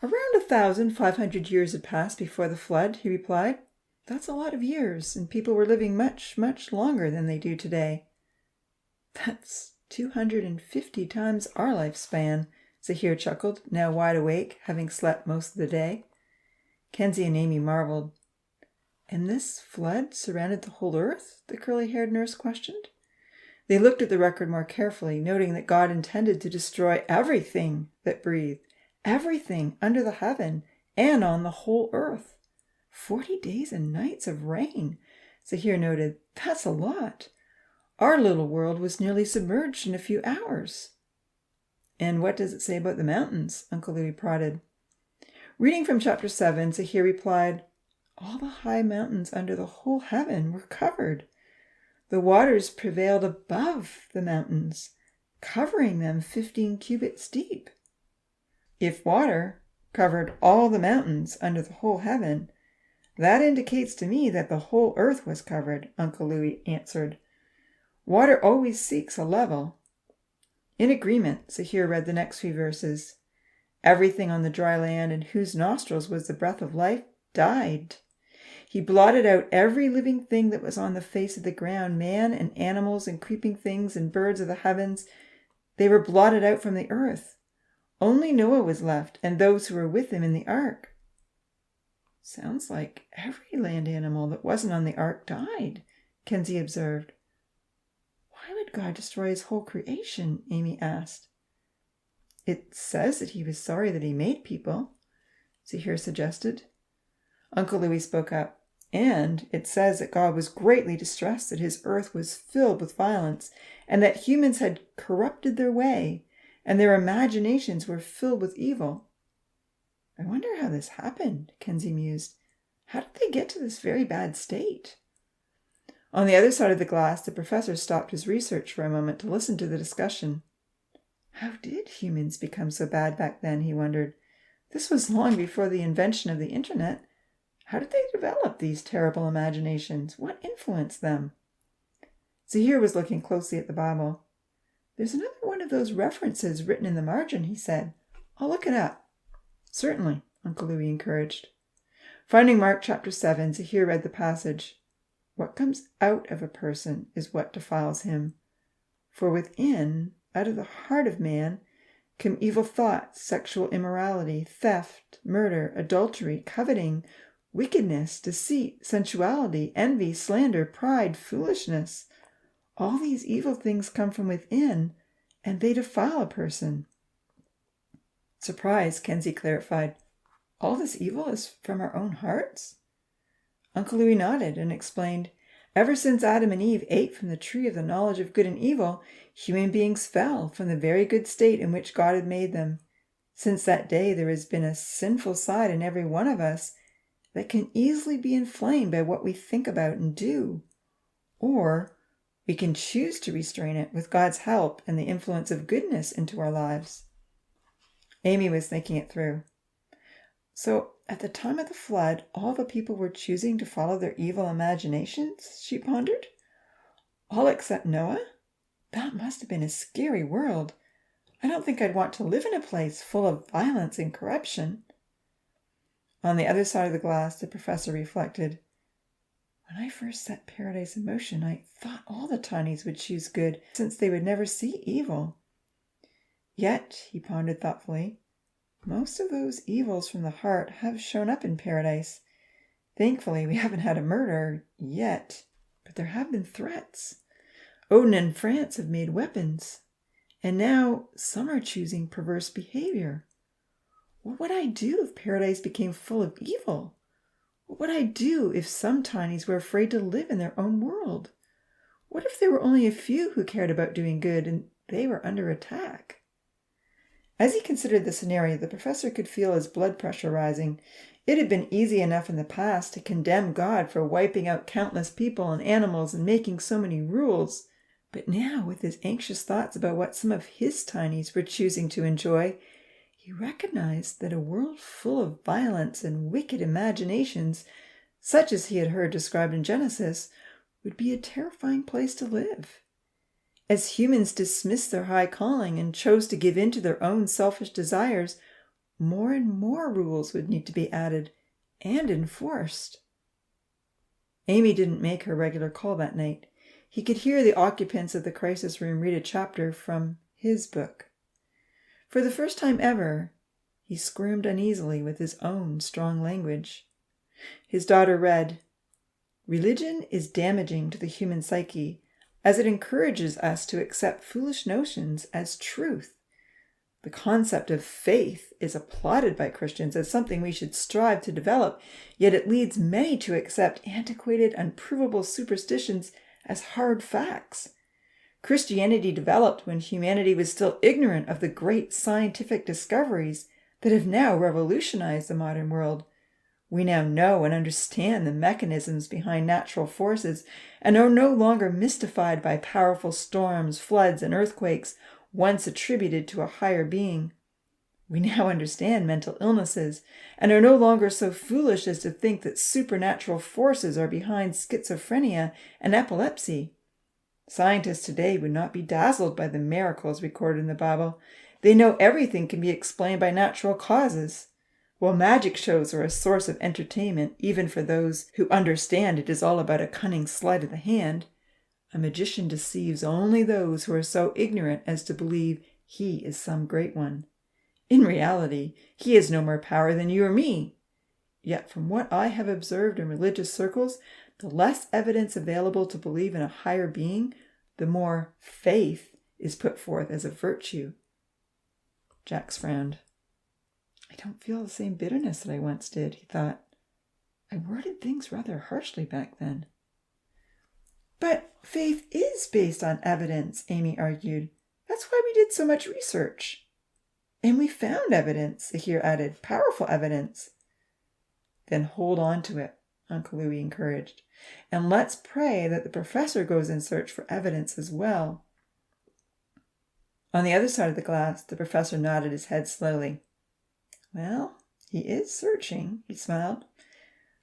"Around 1,500 years had passed before the flood," he replied. "That's a lot of years, and people were living much, much longer than they do today." "That's 250 times our lifespan," Zahir chuckled, now wide awake, having slept most of the day. Kenzie and Amy marveled. "And this flood surrounded the whole earth?" the curly-haired nurse questioned. They looked at the record more carefully, noting that God intended to destroy everything that breathed, everything under the heaven and on the whole earth. 40 days and nights of rain, Zahir noted. That's a lot. Our little world was nearly submerged in a few hours. "And what does it say about the mountains?" Uncle Louis prodded. Reading from chapter 7, Zahir replied, "All the high mountains under the whole heaven were covered. The waters prevailed above the mountains, covering them 15 cubits deep." "If water covered all the mountains under the whole heaven, that indicates to me that the whole earth was covered," Uncle Louis answered. "Water always seeks a level." In agreement, Zahir read the next few verses. "Everything on the dry land in whose nostrils was the breath of life died. He blotted out every living thing that was on the face of the ground, man and animals and creeping things and birds of the heavens. They were blotted out from the earth. Only Noah was left, and those who were with him in the ark." "Sounds like every land animal that wasn't on the ark died," Kenzie observed. "Why would would God destroy his whole creation? Amy asked. It says that he was sorry that he made people, Zahir suggested. Uncle Louis spoke up. And it says that God was greatly distressed that his earth was filled with violence, and that humans had corrupted their way, and their imaginations were filled with evil. I wonder how this happened, Kenzie mused. How did they get to this very bad state? On the other side of the glass, the professor stopped his research for a moment to listen to the discussion. How did humans become so bad back then, he wondered. This was long before the invention of the internet. How did they develop these terrible imaginations? What influenced them? Zahir was looking closely at the Bible. There's another one of those references written in the margin, he said. I'll look it up. Certainly, Uncle Louis encouraged. Finding Mark chapter 7, Zahir read the passage. What comes out of a person is what defiles him. For within, out of the heart of man, come evil thoughts, sexual immorality, theft, murder, adultery, coveting, wickedness, deceit, sensuality, envy, slander, pride, foolishness. All these evil things come from within, and they defile a person. Surprised, Kenzie clarified. All this evil is from our own hearts? Uncle Louis nodded and explained, ever since Adam and Eve ate from the tree of the knowledge of good and evil, human beings fell from the very good state in which God had made them. Since that day, there has been a sinful side in every one of us that can easily be inflamed by what we think about and do. Or we can choose to restrain it with God's help and the influence of goodness into our lives. Amy was thinking it through. So, at the time of the flood, all the people were choosing to follow their evil imaginations, she pondered. All except Noah? That must have been a scary world. I don't think I'd want to live in a place full of violence and corruption. On the other side of the glass, the professor reflected. When I first set paradise in motion, I thought all the tinies would choose good, since they would never see evil. Yet, he pondered thoughtfully, most of those evils from the heart have shown up in paradise. Thankfully, we haven't had a murder yet, but there have been threats. Odin and France have made weapons, and now some are choosing perverse behavior. What would I do if paradise became full of evil? What would I do if some tinies were afraid to live in their own world? What if there were only a few who cared about doing good and they were under attack? As he considered the scenario, the professor could feel his blood pressure rising. It had been easy enough in the past to condemn God for wiping out countless people and animals and making so many rules. But now, with his anxious thoughts about what some of his tinies were choosing to enjoy, he recognized that a world full of violence and wicked imaginations, such as he had heard described in Genesis, would be a terrifying place to live. As humans dismissed their high calling and chose to give in to their own selfish desires, more and more rules would need to be added and enforced. Amy didn't make her regular call that night. He could hear the occupants of the crisis room read a chapter from his book. For the first time ever, he squirmed uneasily with his own strong language. His daughter read, Religion is damaging to the human psyche, as it encourages us to accept foolish notions as truth. The concept of faith is applauded by Christians as something we should strive to develop, yet it leads many to accept antiquated, unprovable superstitions as hard facts. Christianity developed when humanity was still ignorant of the great scientific discoveries that have now revolutionized the modern world. We now know and understand the mechanisms behind natural forces and are no longer mystified by powerful storms, floods, and earthquakes once attributed to a higher being. We now understand mental illnesses and are no longer so foolish as to think that supernatural forces are behind schizophrenia and epilepsy. Scientists today would not be dazzled by the miracles recorded in the Bible. They know everything can be explained by natural causes. While magic shows are a source of entertainment, even for those who understand it is all about a cunning sleight of the hand, a magician deceives only those who are so ignorant as to believe he is some great one. In reality, he has no more power than you or me. Yet from what I have observed in religious circles, the less evidence available to believe in a higher being, the more faith is put forth as a virtue. Jax frowned. I don't feel the same bitterness that I once did, he thought. I worded things rather harshly back then. But faith is based on evidence, Amy argued. That's why we did so much research. And we found evidence, Zahir added, powerful evidence. Then hold on to it, Uncle Louis encouraged. And let's pray that the professor goes in search for evidence as well. On the other side of the glass, the professor nodded his head slowly. Well, he is searching, he smiled.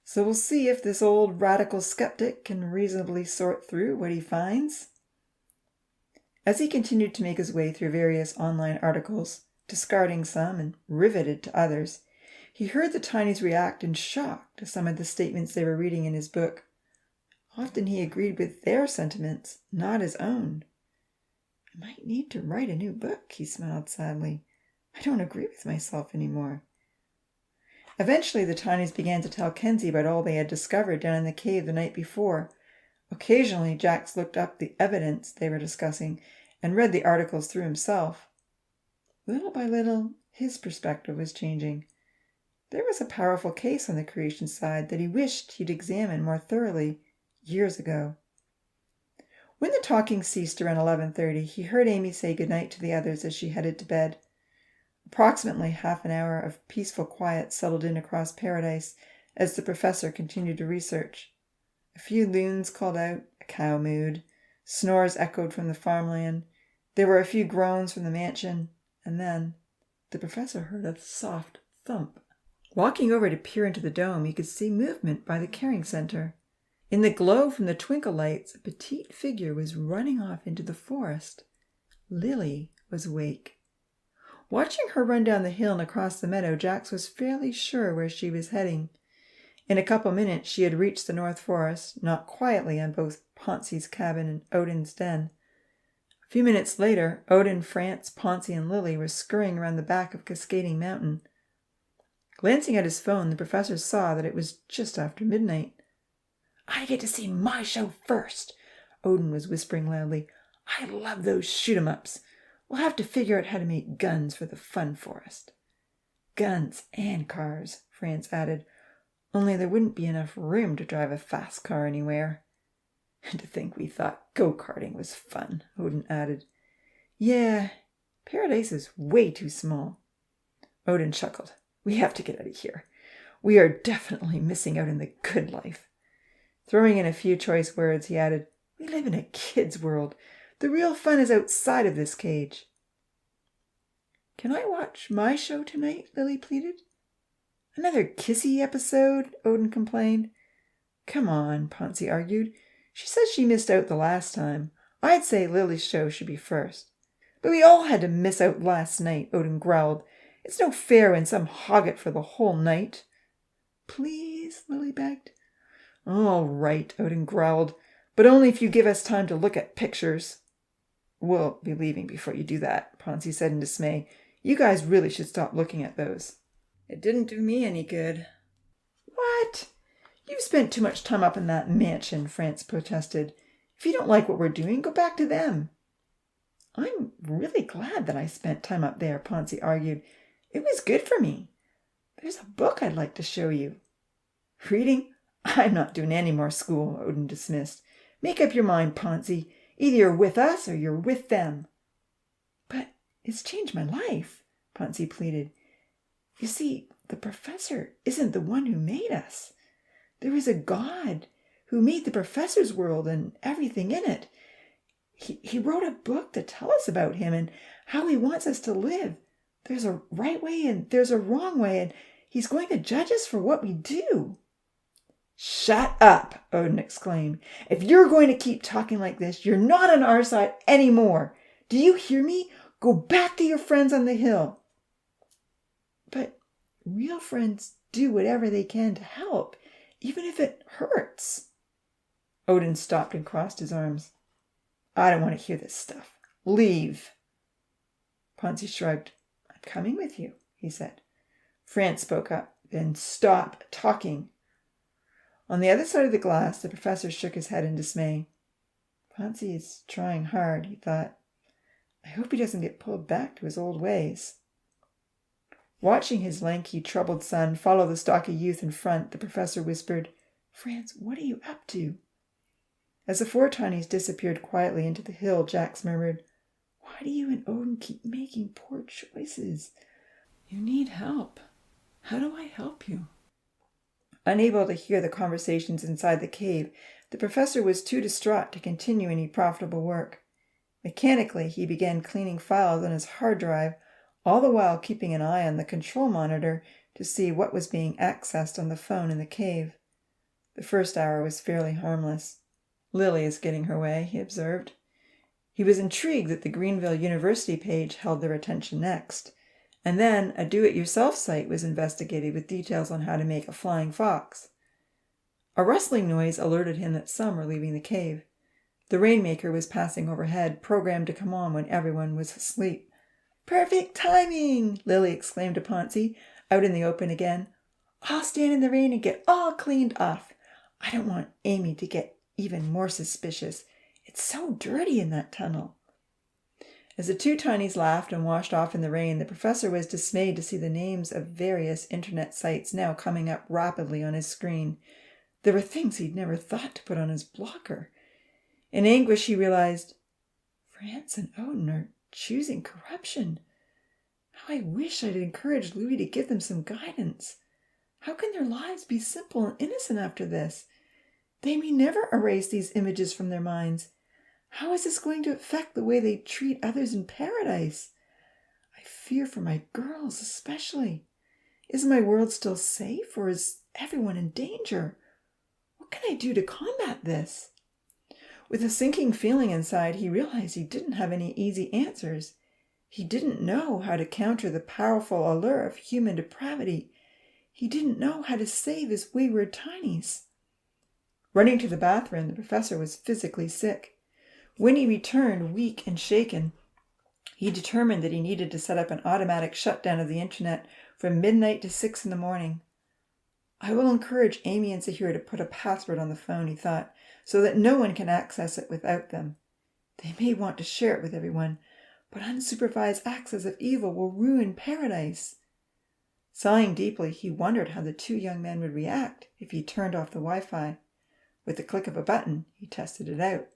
So we'll see if this old radical skeptic can reasonably sort through what he finds. As he continued to make his way through various online articles, discarding some and riveted to others, he heard the Tinies react in shock to some of the statements they were reading in his book. Often he agreed with their sentiments, not his own. I might need to write a new book, he smiled sadly. I don't agree with myself anymore. Eventually the Tinies began to tell Kenzie about all they had discovered down in the cave the night before. Occasionally Jax looked up the evidence they were discussing and read the articles through himself. Little by little, his perspective was changing. There was a powerful case on the creation side that he wished he'd examined more thoroughly years ago. When the talking ceased around 11:30, he heard Amy say goodnight to the others as she headed to bed. Approximately half an hour of peaceful quiet settled in across Paradise as the professor continued to research. A few loons called out, a cow mooed. Snores echoed from the farmland. There were a few groans from the mansion. And then the professor heard a soft thump. Walking over to peer into the dome, he could see movement by the caring center. In the glow from the twinkle lights, a petite figure was running off into the forest. Lily was awake. Watching her run down the hill and across the meadow, Jax was fairly sure where she was heading. In a couple minutes she had reached the North Forest, knocked quietly on both Poncy's cabin and Odin's den. A few minutes later, Odin, France, Poncy, and Lily were scurrying around the back of Cascading Mountain. Glancing at his phone, the professor saw that it was just after midnight. I get to see my show first, Odin was whispering loudly. I love those shoot-'em-ups. We'll have to figure out how to make guns for the fun forest. Guns and cars, France added. Only there wouldn't be enough room to drive a fast car anywhere. And to think we thought go-karting was fun, Odin added. Yeah, Paradise is way too small. Odin chuckled. We have to get out of here. We are definitely missing out on the good life. Throwing in a few choice words, he added, we live in a kid's world. The real fun is outside of this cage. Can I watch my show tonight? Lily pleaded. Another kissy episode? Odin complained. Come on, Poncy argued. She says she missed out the last time. I'd say Lily's show should be first. But we all had to miss out last night, Odin growled. It's no fair when some hog it for the whole night. Please, Lily begged. All right, Odin growled, but only if you give us time to look at pictures. We'll be leaving before you do that, Poncy said in dismay. You guys really should stop looking at those. It didn't do me any good. What? You've spent too much time up in that mansion, France protested. If you don't like what we're doing, go back to them. I'm really glad that I spent time up there, Poncy argued. It was good for me. There's a book I'd like to show you. Reading? I'm not doing any more school, Odin dismissed. Make up your mind, Poncy. Either you're with us or you're with them. But it's changed my life, Poncy pleaded. You see, the professor isn't the one who made us. There is a God who made the professor's world and everything in it. He wrote a book to tell us about him and how he wants us to live. There's a right way and there's a wrong way, and he's going to judge us for what we do. Shut up, Odin exclaimed. If you're going to keep talking like this, you're not on our side anymore. Do you hear me? Go back to your friends on the hill. But real friends do whatever they can to help, even if it hurts. Odin stopped and crossed his arms. I don't want to hear this stuff. Leave. Poncy shrugged. I'm coming with you, he said. France spoke up. Then stop talking. On the other side of the glass, the professor shook his head in dismay. Ponzi is trying hard, he thought. I hope he doesn't get pulled back to his old ways. Watching his lanky, troubled son follow the stocky youth in front, the professor whispered, "Franz, what are you up to?" As the four tinies disappeared quietly into the hill, Jax murmured, "Why do you and Odin keep making poor choices? You need help. How do I help you?" Unable to hear the conversations inside the cave, the professor was too distraught to continue any profitable work. Mechanically, he began cleaning files on his hard drive, all the while keeping an eye on the control monitor to see what was being accessed on the phone in the cave. The first hour was fairly harmless. "Lily is getting her way," he observed. He was intrigued that the Greenville University page held their attention next. And then a do-it-yourself site was investigated with details on how to make a flying fox. A rustling noise alerted him that some were leaving the cave. The rainmaker was passing overhead, programmed to come on when everyone was asleep. "Perfect timing!" Lily exclaimed to Ponzi, out in the open again. "I'll stand in the rain and get all cleaned off. I don't want Amy to get even more suspicious. It's so dirty in that tunnel." As the two tinies laughed and washed off in the rain, the professor was dismayed to see the names of various internet sites now coming up rapidly on his screen. There were things he'd never thought to put on his blocker. In anguish, he realized, Franz and Odin are choosing corruption. How I wish I'd encouraged Louis to give them some guidance. How can their lives be simple and innocent after this? They may never erase these images from their minds. How is this going to affect the way they treat others in paradise? I fear for my girls especially. Is my world still safe, or is everyone in danger? What can I do to combat this? With a sinking feeling inside, he realized he didn't have any easy answers. He didn't know how to counter the powerful allure of human depravity. He didn't know how to save his wayward tinies. Running to the bathroom, the professor was physically sick. When he returned, weak and shaken, he determined that he needed to set up an automatic shutdown of the internet from midnight to 6 a.m. I will encourage Amy and Zahir to put a password on the phone, he thought, so that no one can access it without them. They may want to share it with everyone, but unsupervised access of evil will ruin paradise. Sighing deeply, he wondered how the two young men would react if he turned off the Wi-Fi. With the click of a button, he tested it out.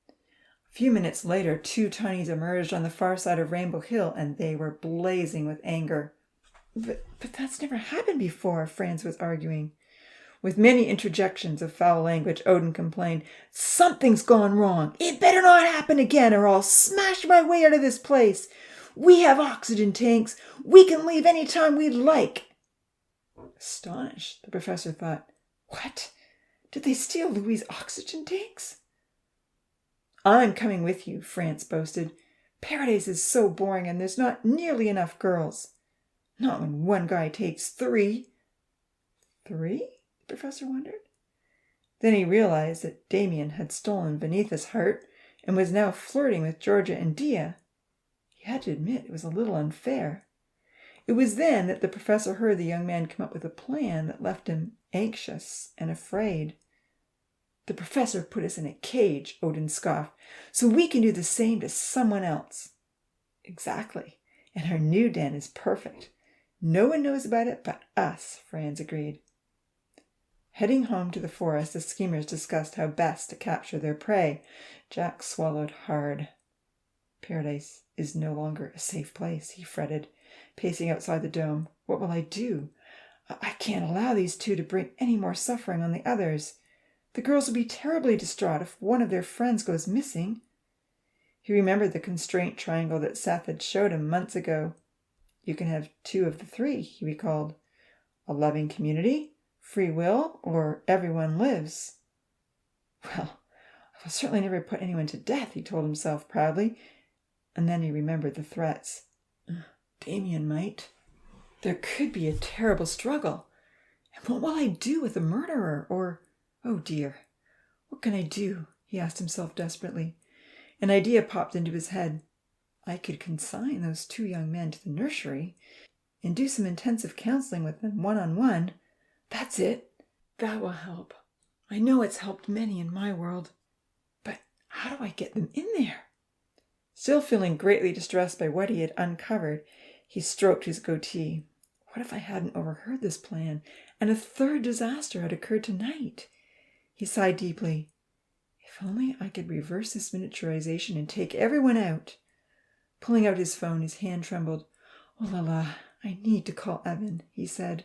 A few minutes later, two tinies emerged on the far side of Rainbow Hill, and they were blazing with anger. But that's never happened before, Franz was arguing. With many interjections of foul language, Odin complained, "Something's gone wrong. It better not happen again, or I'll smash my way out of this place. We have oxygen tanks. We can leave any time we'd like." Astonished, the professor thought, "What? Did they steal Louis' oxygen tanks?" "I'm coming with you," Franz boasted. "Paradise is so boring, and there's not nearly enough girls. Not when one guy takes 3. 3? The professor wondered. Then he realized that Damien had stolen Beneatha's heart and was now flirting with Georgia and Dia. He had to admit it was a little unfair. It was then that the professor heard the young man come up with a plan that left him anxious and afraid. "The professor put us in a cage," Odin scoffed, "so we can do the same to someone else." "Exactly, and our new den is perfect. No one knows about it but us," Franz agreed. Heading home to the forest, the schemers discussed how best to capture their prey. Jack swallowed hard. "Paradise is no longer a safe place," he fretted, pacing outside the dome. "What will I do? I can't allow these two to bring any more suffering on the others. The girls will be terribly distraught if one of their friends goes missing." He remembered the constraint triangle that Seth had showed him months ago. "You can have 2 of the 3, he recalled. "A loving community, free will, or everyone lives." "Well, I will certainly never put anyone to death," he told himself proudly. And then he remembered the threats. Damien might. There could be a terrible struggle. And what will I do with a murderer? Or, oh dear, what can I do? He asked himself desperately. An idea popped into his head. I could consign those 2 young men to the nursery and do some intensive counseling with them one-on-one. That's it. That will help. I know it's helped many in my world. But How do I get them in there? Still feeling greatly distressed by what he had uncovered, he stroked his goatee. What if I hadn't overheard this plan, and a third disaster had occurred tonight? He sighed deeply. If only I could reverse this miniaturization and take everyone out. Pulling out his phone, his hand trembled. Oh, la la, I need to call Evan, he said.